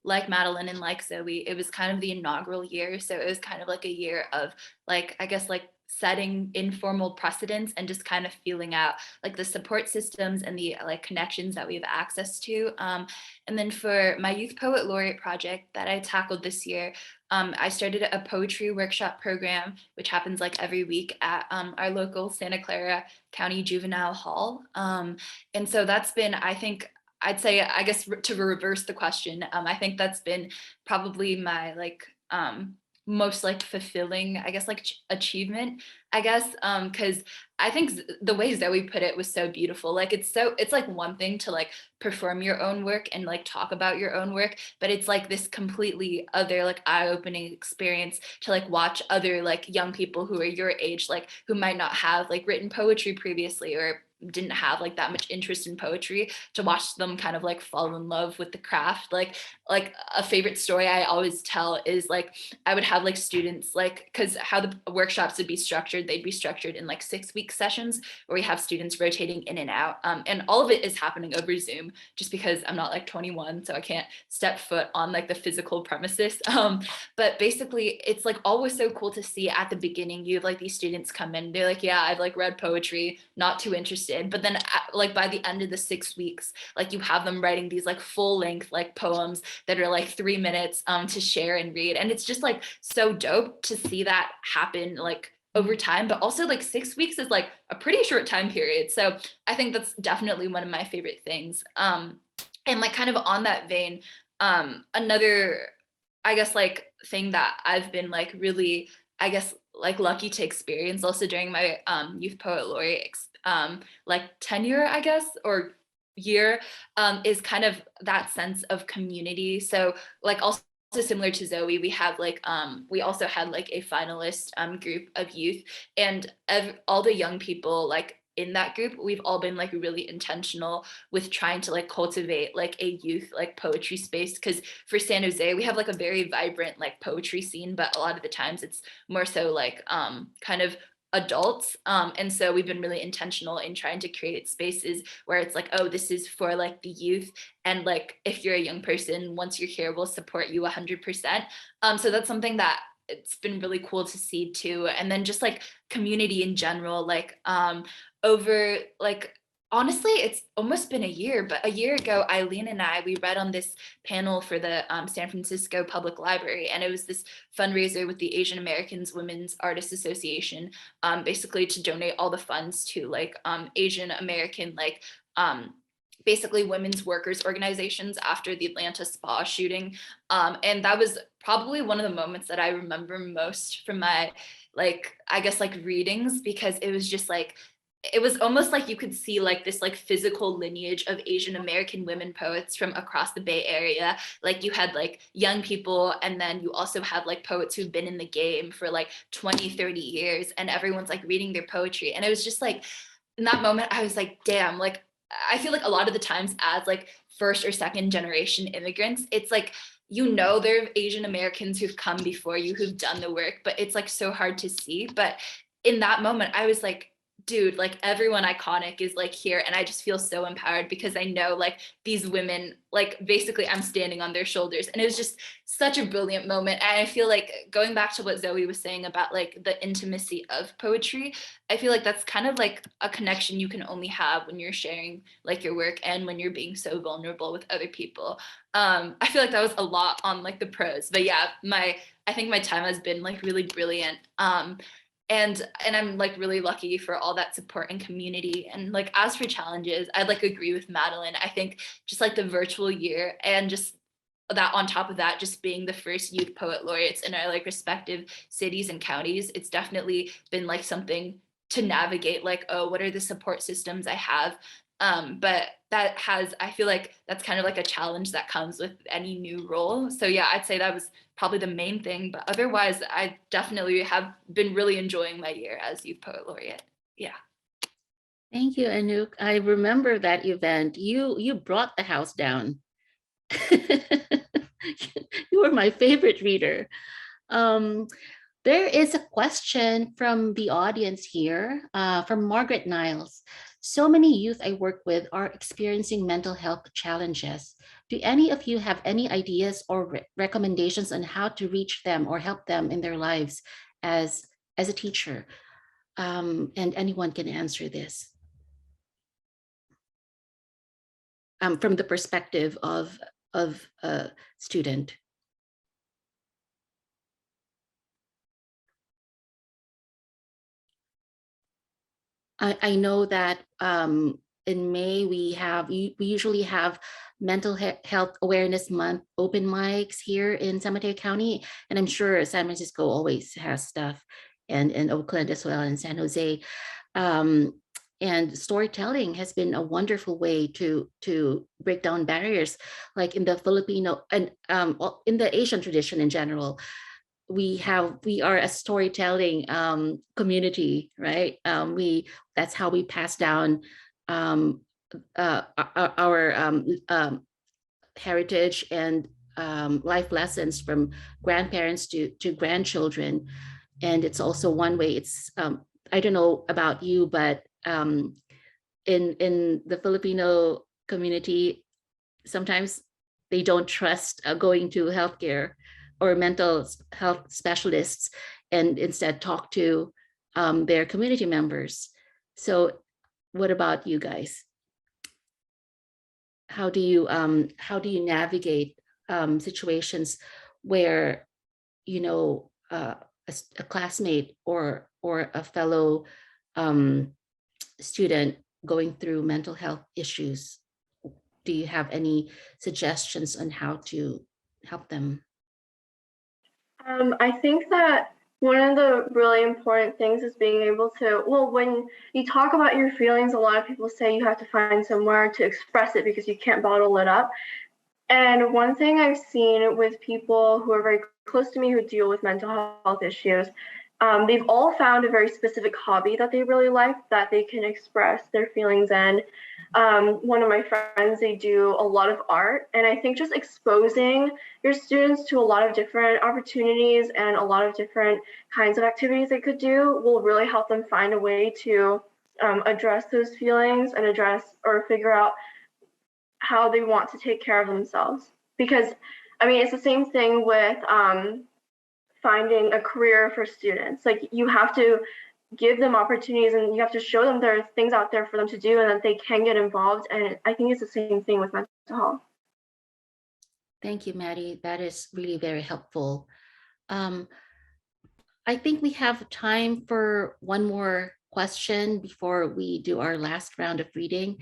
like Madeline and like Zoe, it was kind of the inaugural year. So it was kind of like a year of like, I guess like setting informal precedents and just kind of feeling out like the support systems and the like connections that we have access to. And then for my youth poet laureate project that I tackled this year, I started a poetry workshop program, which happens like every week at our local Santa Clara County Juvenile Hall. And so that's been, I think, I'd say, I guess to reverse the question, I think that's been probably my like most like fulfilling, I guess, like achievement, I guess, because I think the way Zoe put it was so beautiful. Like it's like one thing to like perform your own work and like talk about your own work, but it's like this completely other like eye-opening experience to like watch other like young people who are your age, like who might not have like written poetry previously or didn't have like that much interest in poetry, to watch them kind of like fall in love with the craft. Like a favorite story I always tell is like I would have like students, like, because how the workshops would be structured, they'd be structured in like 6-week sessions where we have students rotating in and out, and all of it is happening over Zoom just because I'm not like 21, so I can't step foot on like the physical premises. But basically it's like always so cool to see at the beginning, you have like these students come in, they're like, yeah, I've like read poetry, not too interested interested. But then like by the end of the 6 weeks, like you have them writing these like full length like poems that are like 3 minutes to share and read. And it's just like so dope to see that happen like over time, but also like 6 weeks is like a pretty short time period. So I think that's definitely one of my favorite things. And like kind of on that vein, another, I guess, like thing that I've been like really, I guess, like lucky to experience also during my Youth Poet Laureate like tenure, I guess, or year, is kind of that sense of community. So like also similar to Zoe, we have like we also had like a finalist group of youth, and all the young people like in that group, we've all been like really intentional with trying to like cultivate like a youth like poetry space, because for San Jose we have like a very vibrant like poetry scene, but a lot of the times it's more so like kind of adults, and so we've been really intentional in trying to create spaces where it's like, oh, this is for like the youth, and like if you're a young person, once you're here, we'll support you 100%. So that's something that it's been really cool to see too. And then just like community in general, like over like honestly it's almost been a year, but a year ago Eileen and I, we read on this panel for the San Francisco Public Library, and it was this fundraiser with the Asian Americans Women's Artists Association, basically to donate all the funds to like Asian American like basically women's workers organizations after the Atlanta spa shooting. And that was probably one of the moments that I remember most from my like, I guess like readings, because it was just like, it was almost like you could see like this like physical lineage of Asian American women poets from across the Bay Area. Like you had like young people, and then you also have like poets who've been in the game for like 20, 30 years, and everyone's like reading their poetry. And it was just like, in that moment, I was like, damn, like, I feel like a lot of the times as like first or second generation immigrants, it's like, you know, there are Asian Americans who've come before you, who've done the work, but it's like so hard to see. But in that moment, I was like, dude, like everyone iconic is like here, and I just feel so empowered because I know like these women, like basically I'm standing on their shoulders. And it was just such a brilliant moment. And I feel like going back to what Zoe was saying about like the intimacy of poetry, I feel like that's kind of like a connection you can only have when you're sharing like your work and when you're being so vulnerable with other people. I feel like that was a lot on like the prose, but yeah, I think my time has been like really brilliant. And I'm like really lucky for all that support and community. And like as for challenges, I'd like agree with Madeline. I think just like the virtual year, and just that on top of that, just being the first Youth Poet Laureates in our like respective cities and counties, it's definitely been like something to navigate, like, oh, what are the support systems I have? But that has, I feel like that's kind of like a challenge that comes with any new role. So yeah, I'd say that was probably the main thing, but otherwise I definitely have been really enjoying my year as Youth Poet Laureate. Yeah. Thank you, Anouk. I remember that event. You brought the house down. You were my favorite reader. There is a question from the audience here, from Margaret Niles. So many youth I work with are experiencing mental health challenges. Do any of you have any ideas or recommendations on how to reach them or help them in their lives as a teacher? And anyone can answer this. From the perspective of a student. I know that in May we usually have Mental Health Awareness Month open mics here in San Mateo County, and I'm sure San Francisco always has stuff, and in Oakland as well, and San Jose. And storytelling has been a wonderful way to break down barriers, like in the Filipino and in the Asian tradition in general. We are a storytelling community, right? That's how we pass down our heritage and life lessons from grandparents to grandchildren. And it's also one way. It's I don't know about you, but in the Filipino community, sometimes they don't trust going to healthcare or mental health specialists, and instead talk to their community members. So What about you guys? How do you navigate situations where, you know, a classmate or a fellow um, student going through mental health issues? Do you have any suggestions on how to help them? I think that one of the really important things is being able to, well, when you talk about your feelings, a lot of people say you have to find somewhere to express it because you can't bottle it up. And one thing I've seen with people who are very close to me who deal with mental health issues, they've all found a very specific hobby that they really like that they can express their feelings in. One of my friends, they do a lot of art. And I think just exposing your students to a lot of different opportunities and a lot of different kinds of activities they could do will really help them find a way to address those feelings and address or figure out how they want to take care of themselves. Because, I mean, it's the same thing with finding a career for students. Like, you have to give them opportunities and you have to show them there are things out there for them to do and that they can get involved. And I think it's the same thing with mental health. Thank you, Maddie. That is really very helpful. I think we have time for one more question before we do our last round of reading.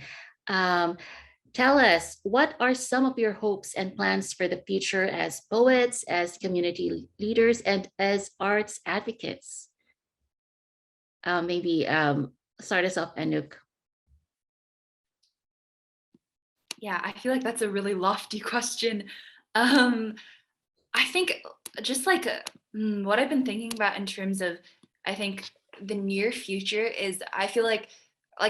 Tell us, what are some of your hopes and plans for the future as poets, as community leaders, and as arts advocates? Maybe start us off, Anouk. Yeah, I feel like that's a really lofty question. I think just like what I've been thinking about in terms of, I think the near future is, I feel like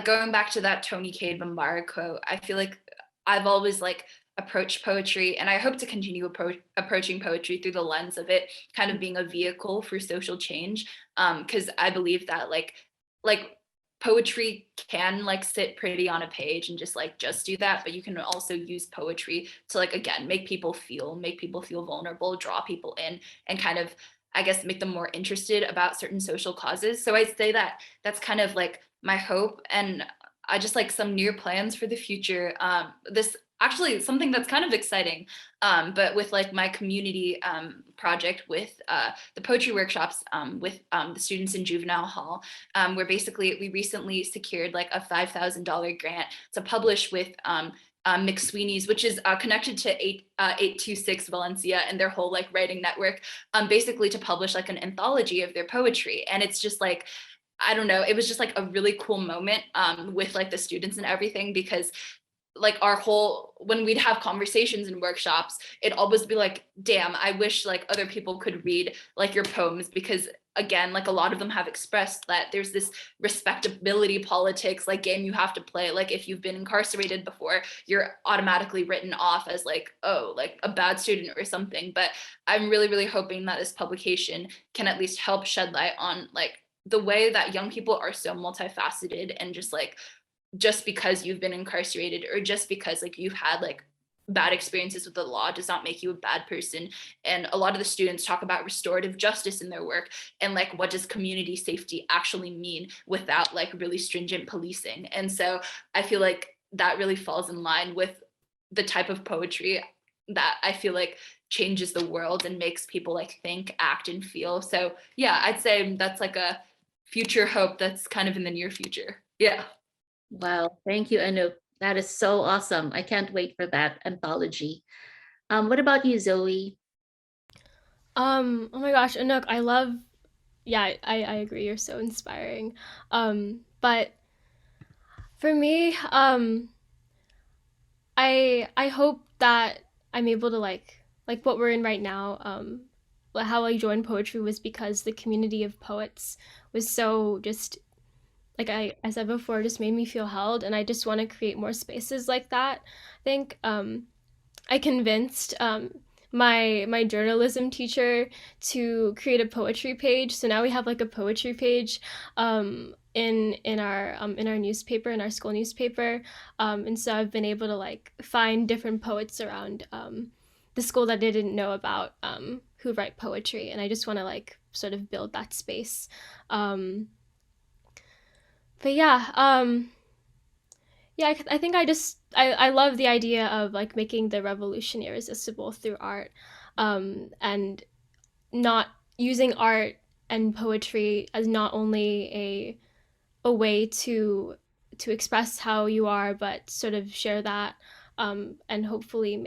going back to that Tony Cade Bombara quote, I feel like I've always like approached poetry, and I hope to continue approaching poetry through the lens of it kind of being a vehicle for social change. Because I believe that like poetry can like sit pretty on a page and just do that, but you can also use poetry to like, again, make people feel vulnerable, draw people in, and kind of, I guess, make them more interested about certain social causes. So I'd say that that's kind of like my hope. And I just like some near plans for the future. This actually something that's kind of exciting, but with like my community project with the poetry workshops with the students in juvenile hall, where basically we recently secured like a $5,000 grant to publish with McSweeney's, which is connected to 826 Valencia and their whole like writing network, basically to publish like an anthology of their poetry. And it's just like, I don't know, it was just like a really cool moment with like the students and everything, because like our whole, when we'd have conversations and workshops, it'd always be like, damn, I wish like other people could read like your poems, because again, like a lot of them have expressed that there's this respectability politics like game you have to play. Like if you've been incarcerated before, you're automatically written off as like, oh, like a bad student or something. But I'm really, really hoping that this publication can at least help shed light on like the way that young people are so multifaceted, and just because you've been incarcerated or just because like you've had like bad experiences with the law does not make you a bad person. And a lot of the students talk about restorative justice in their work, and like what does community safety actually mean without like really stringent policing. And so I feel like that really falls in line with the type of poetry that I feel like changes the world and makes people like think, act, and feel. So yeah, I'd say that's like a future hope that's kind of in the near future. Yeah. Wow, thank you, Anouk. That is so awesome. I can't wait for that anthology. What about you, Zoe? Oh my gosh, Anouk, I love, yeah, I agree. You're so inspiring. But for me, I hope that I'm able to like what we're in right now. How I joined poetry was because the community of poets was so just like I said before, just made me feel held, and I just want to create more spaces like that. I think I convinced my journalism teacher to create a poetry page. So now we have like a poetry page in our newspaper, in our school newspaper, and so I've been able to like find different poets around the school that I didn't know about, who write poetry, and I just want to like sort of build that space. But yeah, Yeah, I think I love the idea of like making the revolution irresistible through art, and not using art and poetry as not only a way to express how you are, but sort of share that, and hopefully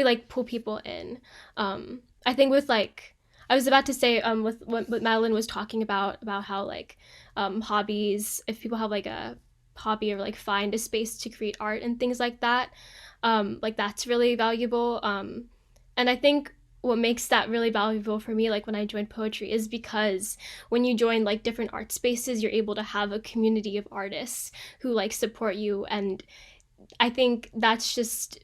like pull people in. I think with like I was about to say with what Madeline was talking about how like hobbies, if people have like a hobby or like find a space to create art and things like that's really valuable. And I think what makes that really valuable for me, like when I joined poetry, is because when you join like different art spaces, you're able to have a community of artists who like support you. And I think that's just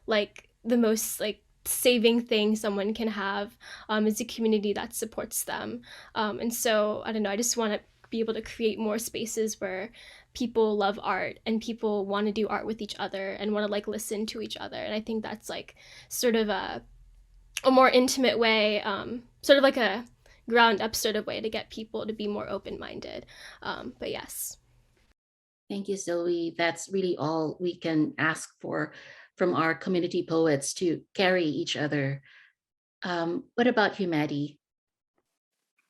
like the most like saving thing someone can have, is a community that supports them. And so I don't know, I just want to be able to create more spaces where people love art and people want to do art with each other and want to like listen to each other. And I think that's like sort of a more intimate way, sort of like a ground up sort of way to get people to be more open-minded. But yes. Thank you, Zoe. That's really all we can ask for from our community poets, to carry each other. What about you, Maddie?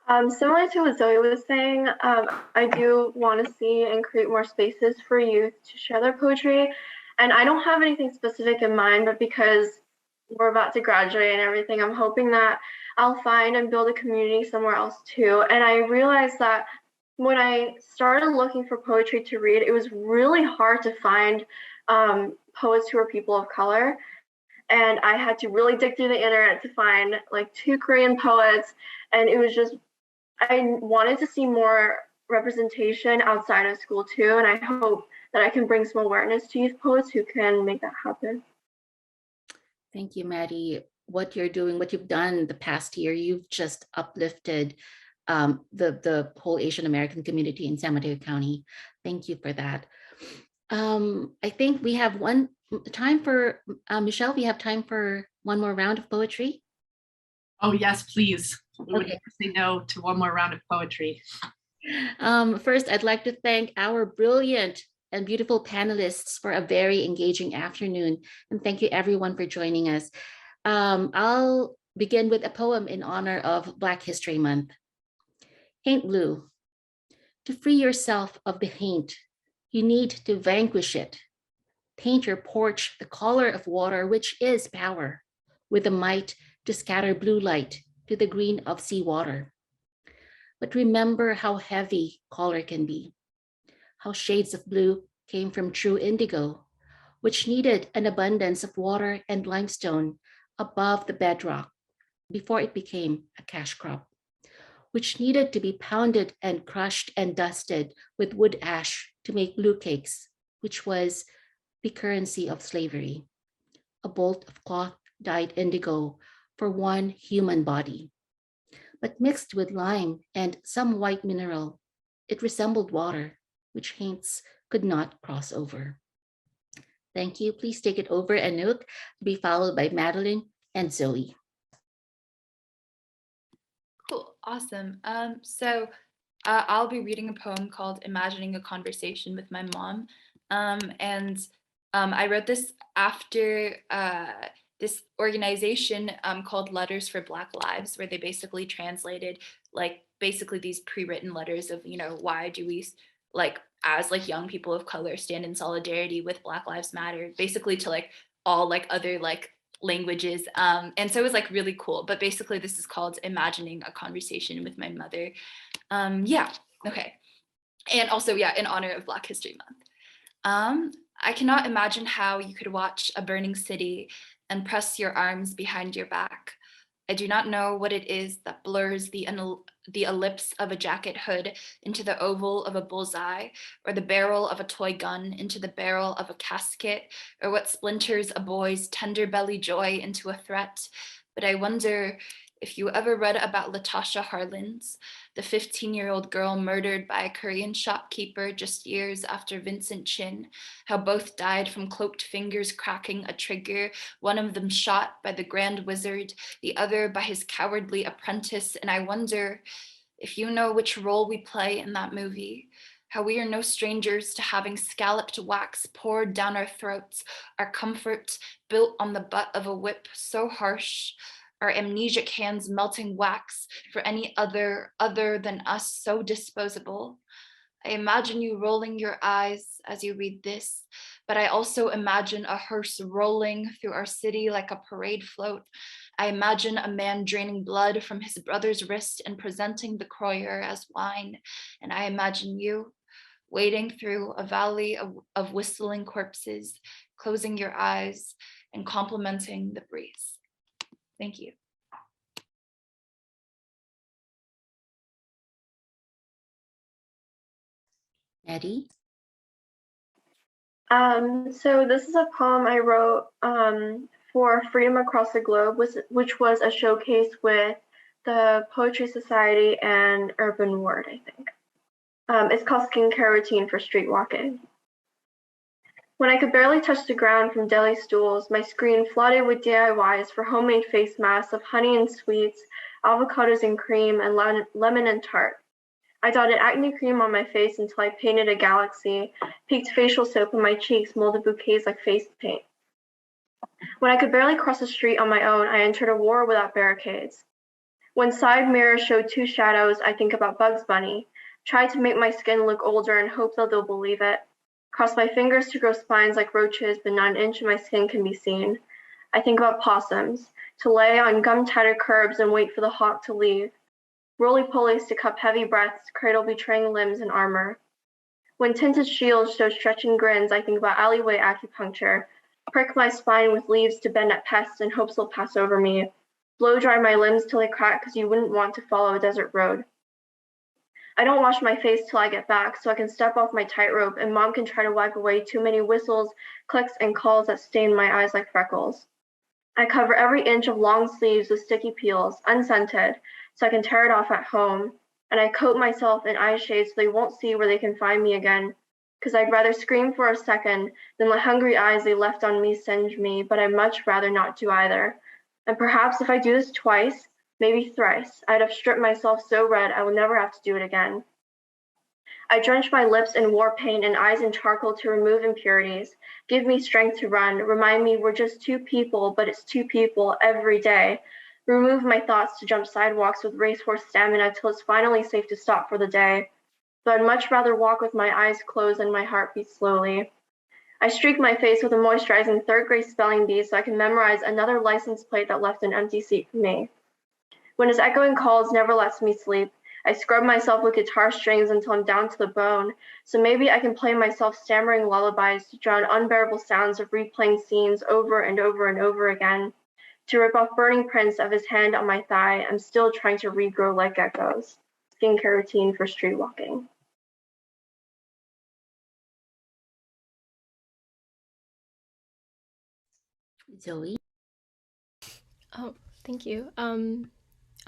Similar to what Zoe was saying, I do want to see and create more spaces for youth to share their poetry. And I don't have anything specific in mind, but because we're about to graduate and everything, I'm hoping that I'll find and build a community somewhere else too. And I realized that when I started looking for poetry to read, it was really hard to find poets who are people of color. And I had to really dig through the internet to find like 2 Korean poets. And it was just, I wanted to see more representation outside of school too. And I hope that I can bring some awareness to youth poets who can make that happen. Thank you, Maddie. What you're doing, what you've done the past year, you've just uplifted the whole Asian American community in San Mateo County. Thank you for that. I think we have time for, Michelle, we have time for one more round of poetry. Oh, yes, please. We would Okay. never say no to one more round of poetry. First, I'd like to thank our brilliant and beautiful panelists for a very engaging afternoon. And thank you everyone for joining us. I'll begin with a poem in honor of Black History Month. Haint blue. To free yourself of the haint, you need to vanquish it. Paint your porch the color of water, which is power, with the might to scatter blue light to the green of seawater. But remember how heavy color can be, how shades of blue came from true indigo, which needed an abundance of water and limestone above the bedrock before it became a cash crop, which needed to be pounded and crushed and dusted with wood ash to make blue cakes, which was the currency of slavery, a bolt of cloth dyed indigo for one human body. But mixed with lime and some white mineral, it resembled water, which haints could not cross over. Thank you. Please take it over, Anouk, to be followed by Madeline and Zoe. Cool, awesome. So I'll be reading a poem called Imagining a Conversation with My Mom. I wrote this after this organization called Letters for Black Lives, where they basically translated like basically these pre-written letters of, you know, why do we like as like young people of color stand in solidarity with Black Lives Matter, basically to like all like other like languages. And so it was like really cool. But basically this is called Imagining a Conversation with My Mother. Yeah, okay. And also, yeah, in honor of Black History Month. I cannot imagine how you could watch a burning city and press your arms behind your back. I do not know what it is that blurs the ellipse of a jacket hood into the oval of a bullseye, or the barrel of a toy gun into the barrel of a casket, or what splinters a boy's tender belly joy into a threat. But I wonder if you ever read about Latasha Harland, the 15-year-old girl murdered by a Korean shopkeeper just years after Vincent Chin, how both died from cloaked fingers cracking a trigger, one of them shot by the Grand Wizard, the other by his cowardly apprentice. And I wonder if you know which role we play in that movie, how we are no strangers to having scalloped wax poured down our throats, our comfort built on the butt of a whip so harsh, our amnesic hands melting wax for any other than us so disposable. I imagine you rolling your eyes as you read this, but I also imagine a hearse rolling through our city like a parade float. I imagine a man draining blood from his brother's wrist and presenting the croyer as wine. And I imagine you wading through a valley of whistling corpses, closing your eyes and complimenting the breeze. Thank you. Eddie? So this is a poem I wrote for Freedom Across the Globe, which was a showcase with the Poetry Society and Urban Word, I think. It's called Skincare Routine for Street Walking. When I could barely touch the ground from deli stools, my screen flooded with DIYs for homemade face masks of honey and sweets, avocados and cream, and lemon and tart. I dotted acne cream on my face until I painted a galaxy, peaked facial soap on my cheeks, molded bouquets like face paint. When I could barely cross the street on my own, I entered a war without barricades. When side mirrors showed two shadows, I think about Bugs Bunny, try to make my skin look older and hope that they'll believe it. Cross my fingers to grow spines like roaches, but not an inch of my skin can be seen. I think about possums, to lay on gum-tattered curbs and wait for the hawk to leave. Roly-polies to cup heavy breaths, cradle betraying limbs and armor. When tinted shields show stretching grins, I think about alleyway acupuncture, prick my spine with leaves to bend at pests and hopes they'll pass over me, blow dry my limbs till they crack because you wouldn't want to follow a desert road. I don't wash my face till I get back so I can step off my tightrope and mom can try to wipe away too many whistles, clicks, and calls that stain my eyes like freckles. I cover every inch of long sleeves with sticky peels, unscented, so I can tear it off at home, and I coat myself in eye shades so they won't see where they can find me again, because I'd rather scream for a second than the hungry eyes they left on me singe me, but I'd much rather not do either. And perhaps if I do this twice, maybe thrice, I'd have stripped myself so red I would never have to do it again. I drench my lips in war paint and eyes in charcoal to remove impurities, give me strength to run, remind me we're just two people, but it's two people every day. Remove my thoughts to jump sidewalks with racehorse stamina till it's finally safe to stop for the day. Though I'd much rather walk with my eyes closed and my heart beat slowly. I streak my face with a moisturizing third-grade spelling bee so I can memorize another license plate that left an empty seat for me. When his echoing calls never lets me sleep, I scrub myself with guitar strings until I'm down to the bone, so maybe I can play myself stammering lullabies to drown unbearable sounds of replaying scenes over and over and over again. To rip off burning prints of his hand on my thigh, I'm still trying to regrow like geckos. Skincare routine for street walking. Zoe? Oh, thank you.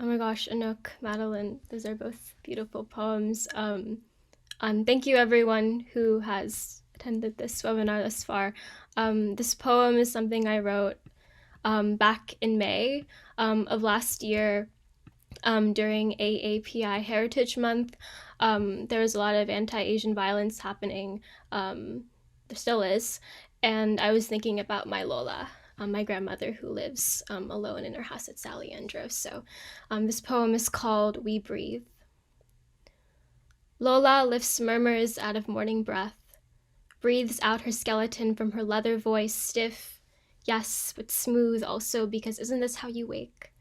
Oh my gosh, Anouk, Madeline, those are both beautiful poems. Thank you everyone who has attended this webinar thus far. This poem is something I wrote back in May of last year during AAPI Heritage Month. There was a lot of anti-Asian violence happening. There still is. And I was thinking about my Lola, my grandmother who lives alone in her house at San Leandro. So this poem is called We Breathe. Lola lifts murmurs out of morning breath, breathes out her skeleton from her leather voice, stiff, yes, but smooth also, because isn't this how you wake?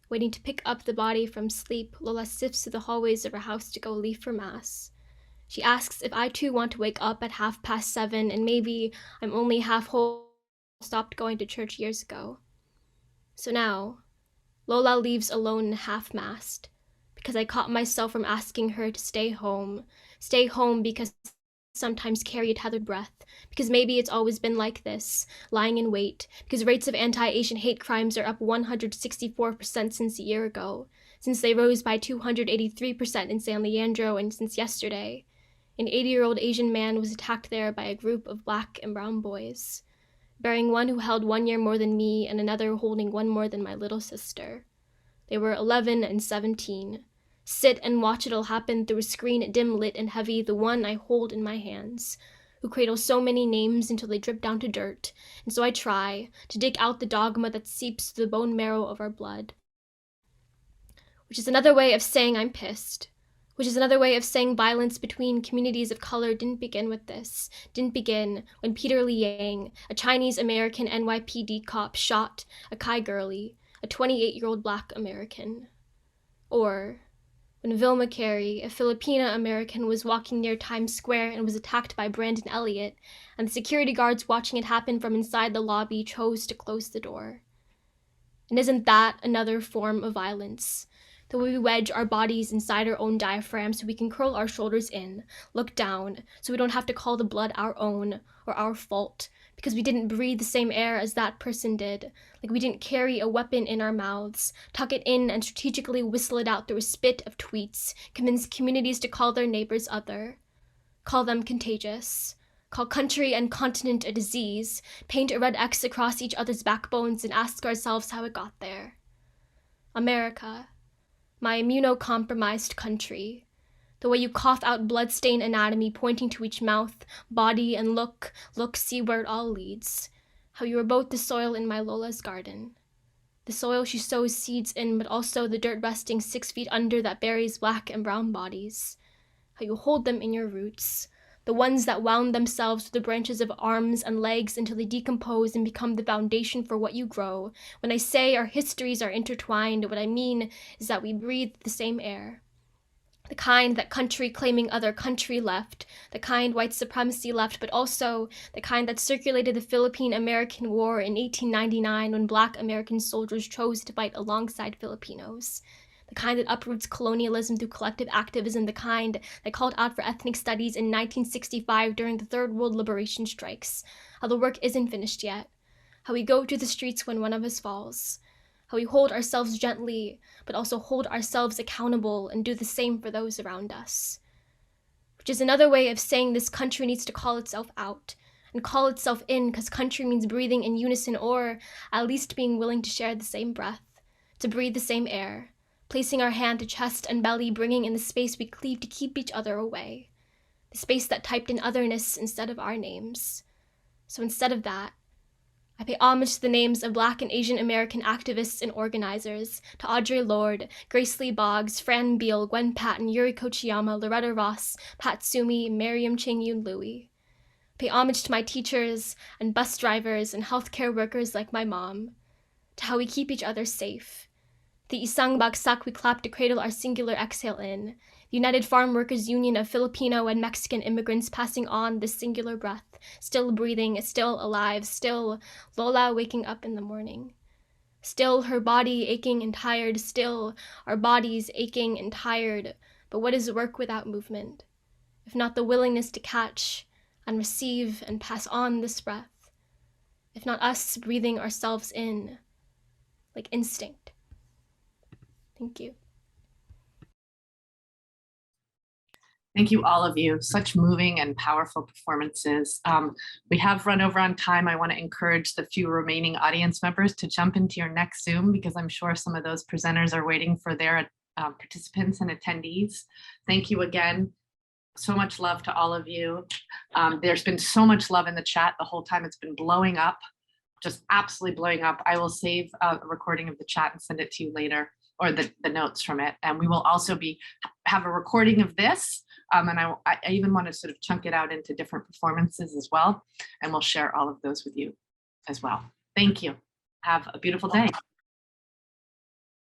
Waiting to pick up the body from sleep, Lola sifts through the hallways of her house to go leave for mass. She asks if I too want to wake up at 7:30, and maybe I'm only half whole, stopped going to church years ago. So now, Lola leaves alone half-mast, because I caught myself from asking her to stay home because sometimes carry a tethered breath, because maybe it's always been like this, lying in wait, because rates of anti-Asian hate crimes are up 164% since a year ago, since they rose by 283% in San Leandro, and since yesterday. An 80-year-old Asian man was attacked there by a group of black and brown boys, bearing one who held 1 year more than me and another holding one more than my little sister. They were 11 and 17, Sit and watch it all happen through a screen dim lit and heavy, the one I hold in my hands, who cradles so many names until they drip down to dirt. And so I try to dig out the dogma that seeps through the bone marrow of our blood. Which is another way of saying I'm pissed. Which is another way of saying violence between communities of color didn't begin with this, didn't begin when Peter Liang, a Chinese-American NYPD cop, shot a Kai Gurley, a 28-year-old Black American. Or when Vilma Carey, a Filipina-American, was walking near Times Square and was attacked by Brandon Elliott, and the security guards watching it happen from inside the lobby chose to close the door. And isn't that another form of violence? The way we wedge our bodies inside our own diaphragm so we can curl our shoulders in, look down, so we don't have to call the blood our own or our fault, because we didn't breathe the same air as that person did, like we didn't carry a weapon in our mouths, tuck it in and strategically whistle it out through a spit of tweets, convince communities to call their neighbors other, call them contagious, call country and continent a disease, paint a red X across each other's backbones and ask ourselves how it got there. America, my immunocompromised country, the way you cough out bloodstained anatomy pointing to each mouth, body, and look, see where it all leads. How you are both the soil in my Lola's garden. The soil she sows seeds in, but also the dirt resting 6 feet under that buries Black and brown bodies. How you hold them in your roots, the ones that wound themselves through the branches of arms and legs until they decompose and become the foundation for what you grow. When I say our histories are intertwined, what I mean is that we breathe the same air. The kind that country claiming other country left, the kind white supremacy left, but also the kind that circulated the Philippine-American War in 1899 when Black American soldiers chose to fight alongside Filipinos. The kind that uproots colonialism through collective activism, the kind that called out for ethnic studies in 1965 during the Third World Liberation strikes. How the work isn't finished yet. How we go to the streets when one of us falls. How we hold ourselves gently, but also hold ourselves accountable and do the same for those around us. Which is another way of saying this country needs to call itself out and call itself in, because country means breathing in unison, or at least being willing to share the same breath, to breathe the same air, placing our hand to chest and belly, bringing in the space we cleave to keep each other away, the space that typed in otherness instead of our names. So instead of that, I pay homage to the names of Black and Asian American activists and organizers, to Audre Lorde, Grace Lee Boggs, Fran Beal, Gwen Patton, Yuri Kochiyama, Loretta Ross, Pat Sumi, Miriam Ching-Yun Louie. Pay homage to my teachers and bus drivers and healthcare workers like my mom, to how we keep each other safe. The isang bagsak we clap to cradle our singular exhale in, the United Farm Workers Union of Filipino and Mexican immigrants passing on this singular breath, still breathing, still alive, still Lola waking up in the morning. Still her body aching and tired, still our bodies aching and tired, but what is work without movement, if not the willingness to catch and receive and pass on this breath, if not us breathing ourselves in, like instinct. Thank you. Thank you, all of you. Such moving and powerful performances. We have run over on time. I want to encourage the few remaining audience members to jump into your next Zoom, because I'm sure some of those presenters are waiting for their participants and attendees. Thank you again. So much love to all of you. There's been so much love in the chat the whole time. It's been blowing up, just absolutely blowing up. I will save a recording of the chat and send it to you later, or the notes from it. And we will also have a recording of this. And I even want to sort of chunk it out into different performances as well. And we'll share all of those with you as well. Thank you. Have a beautiful day.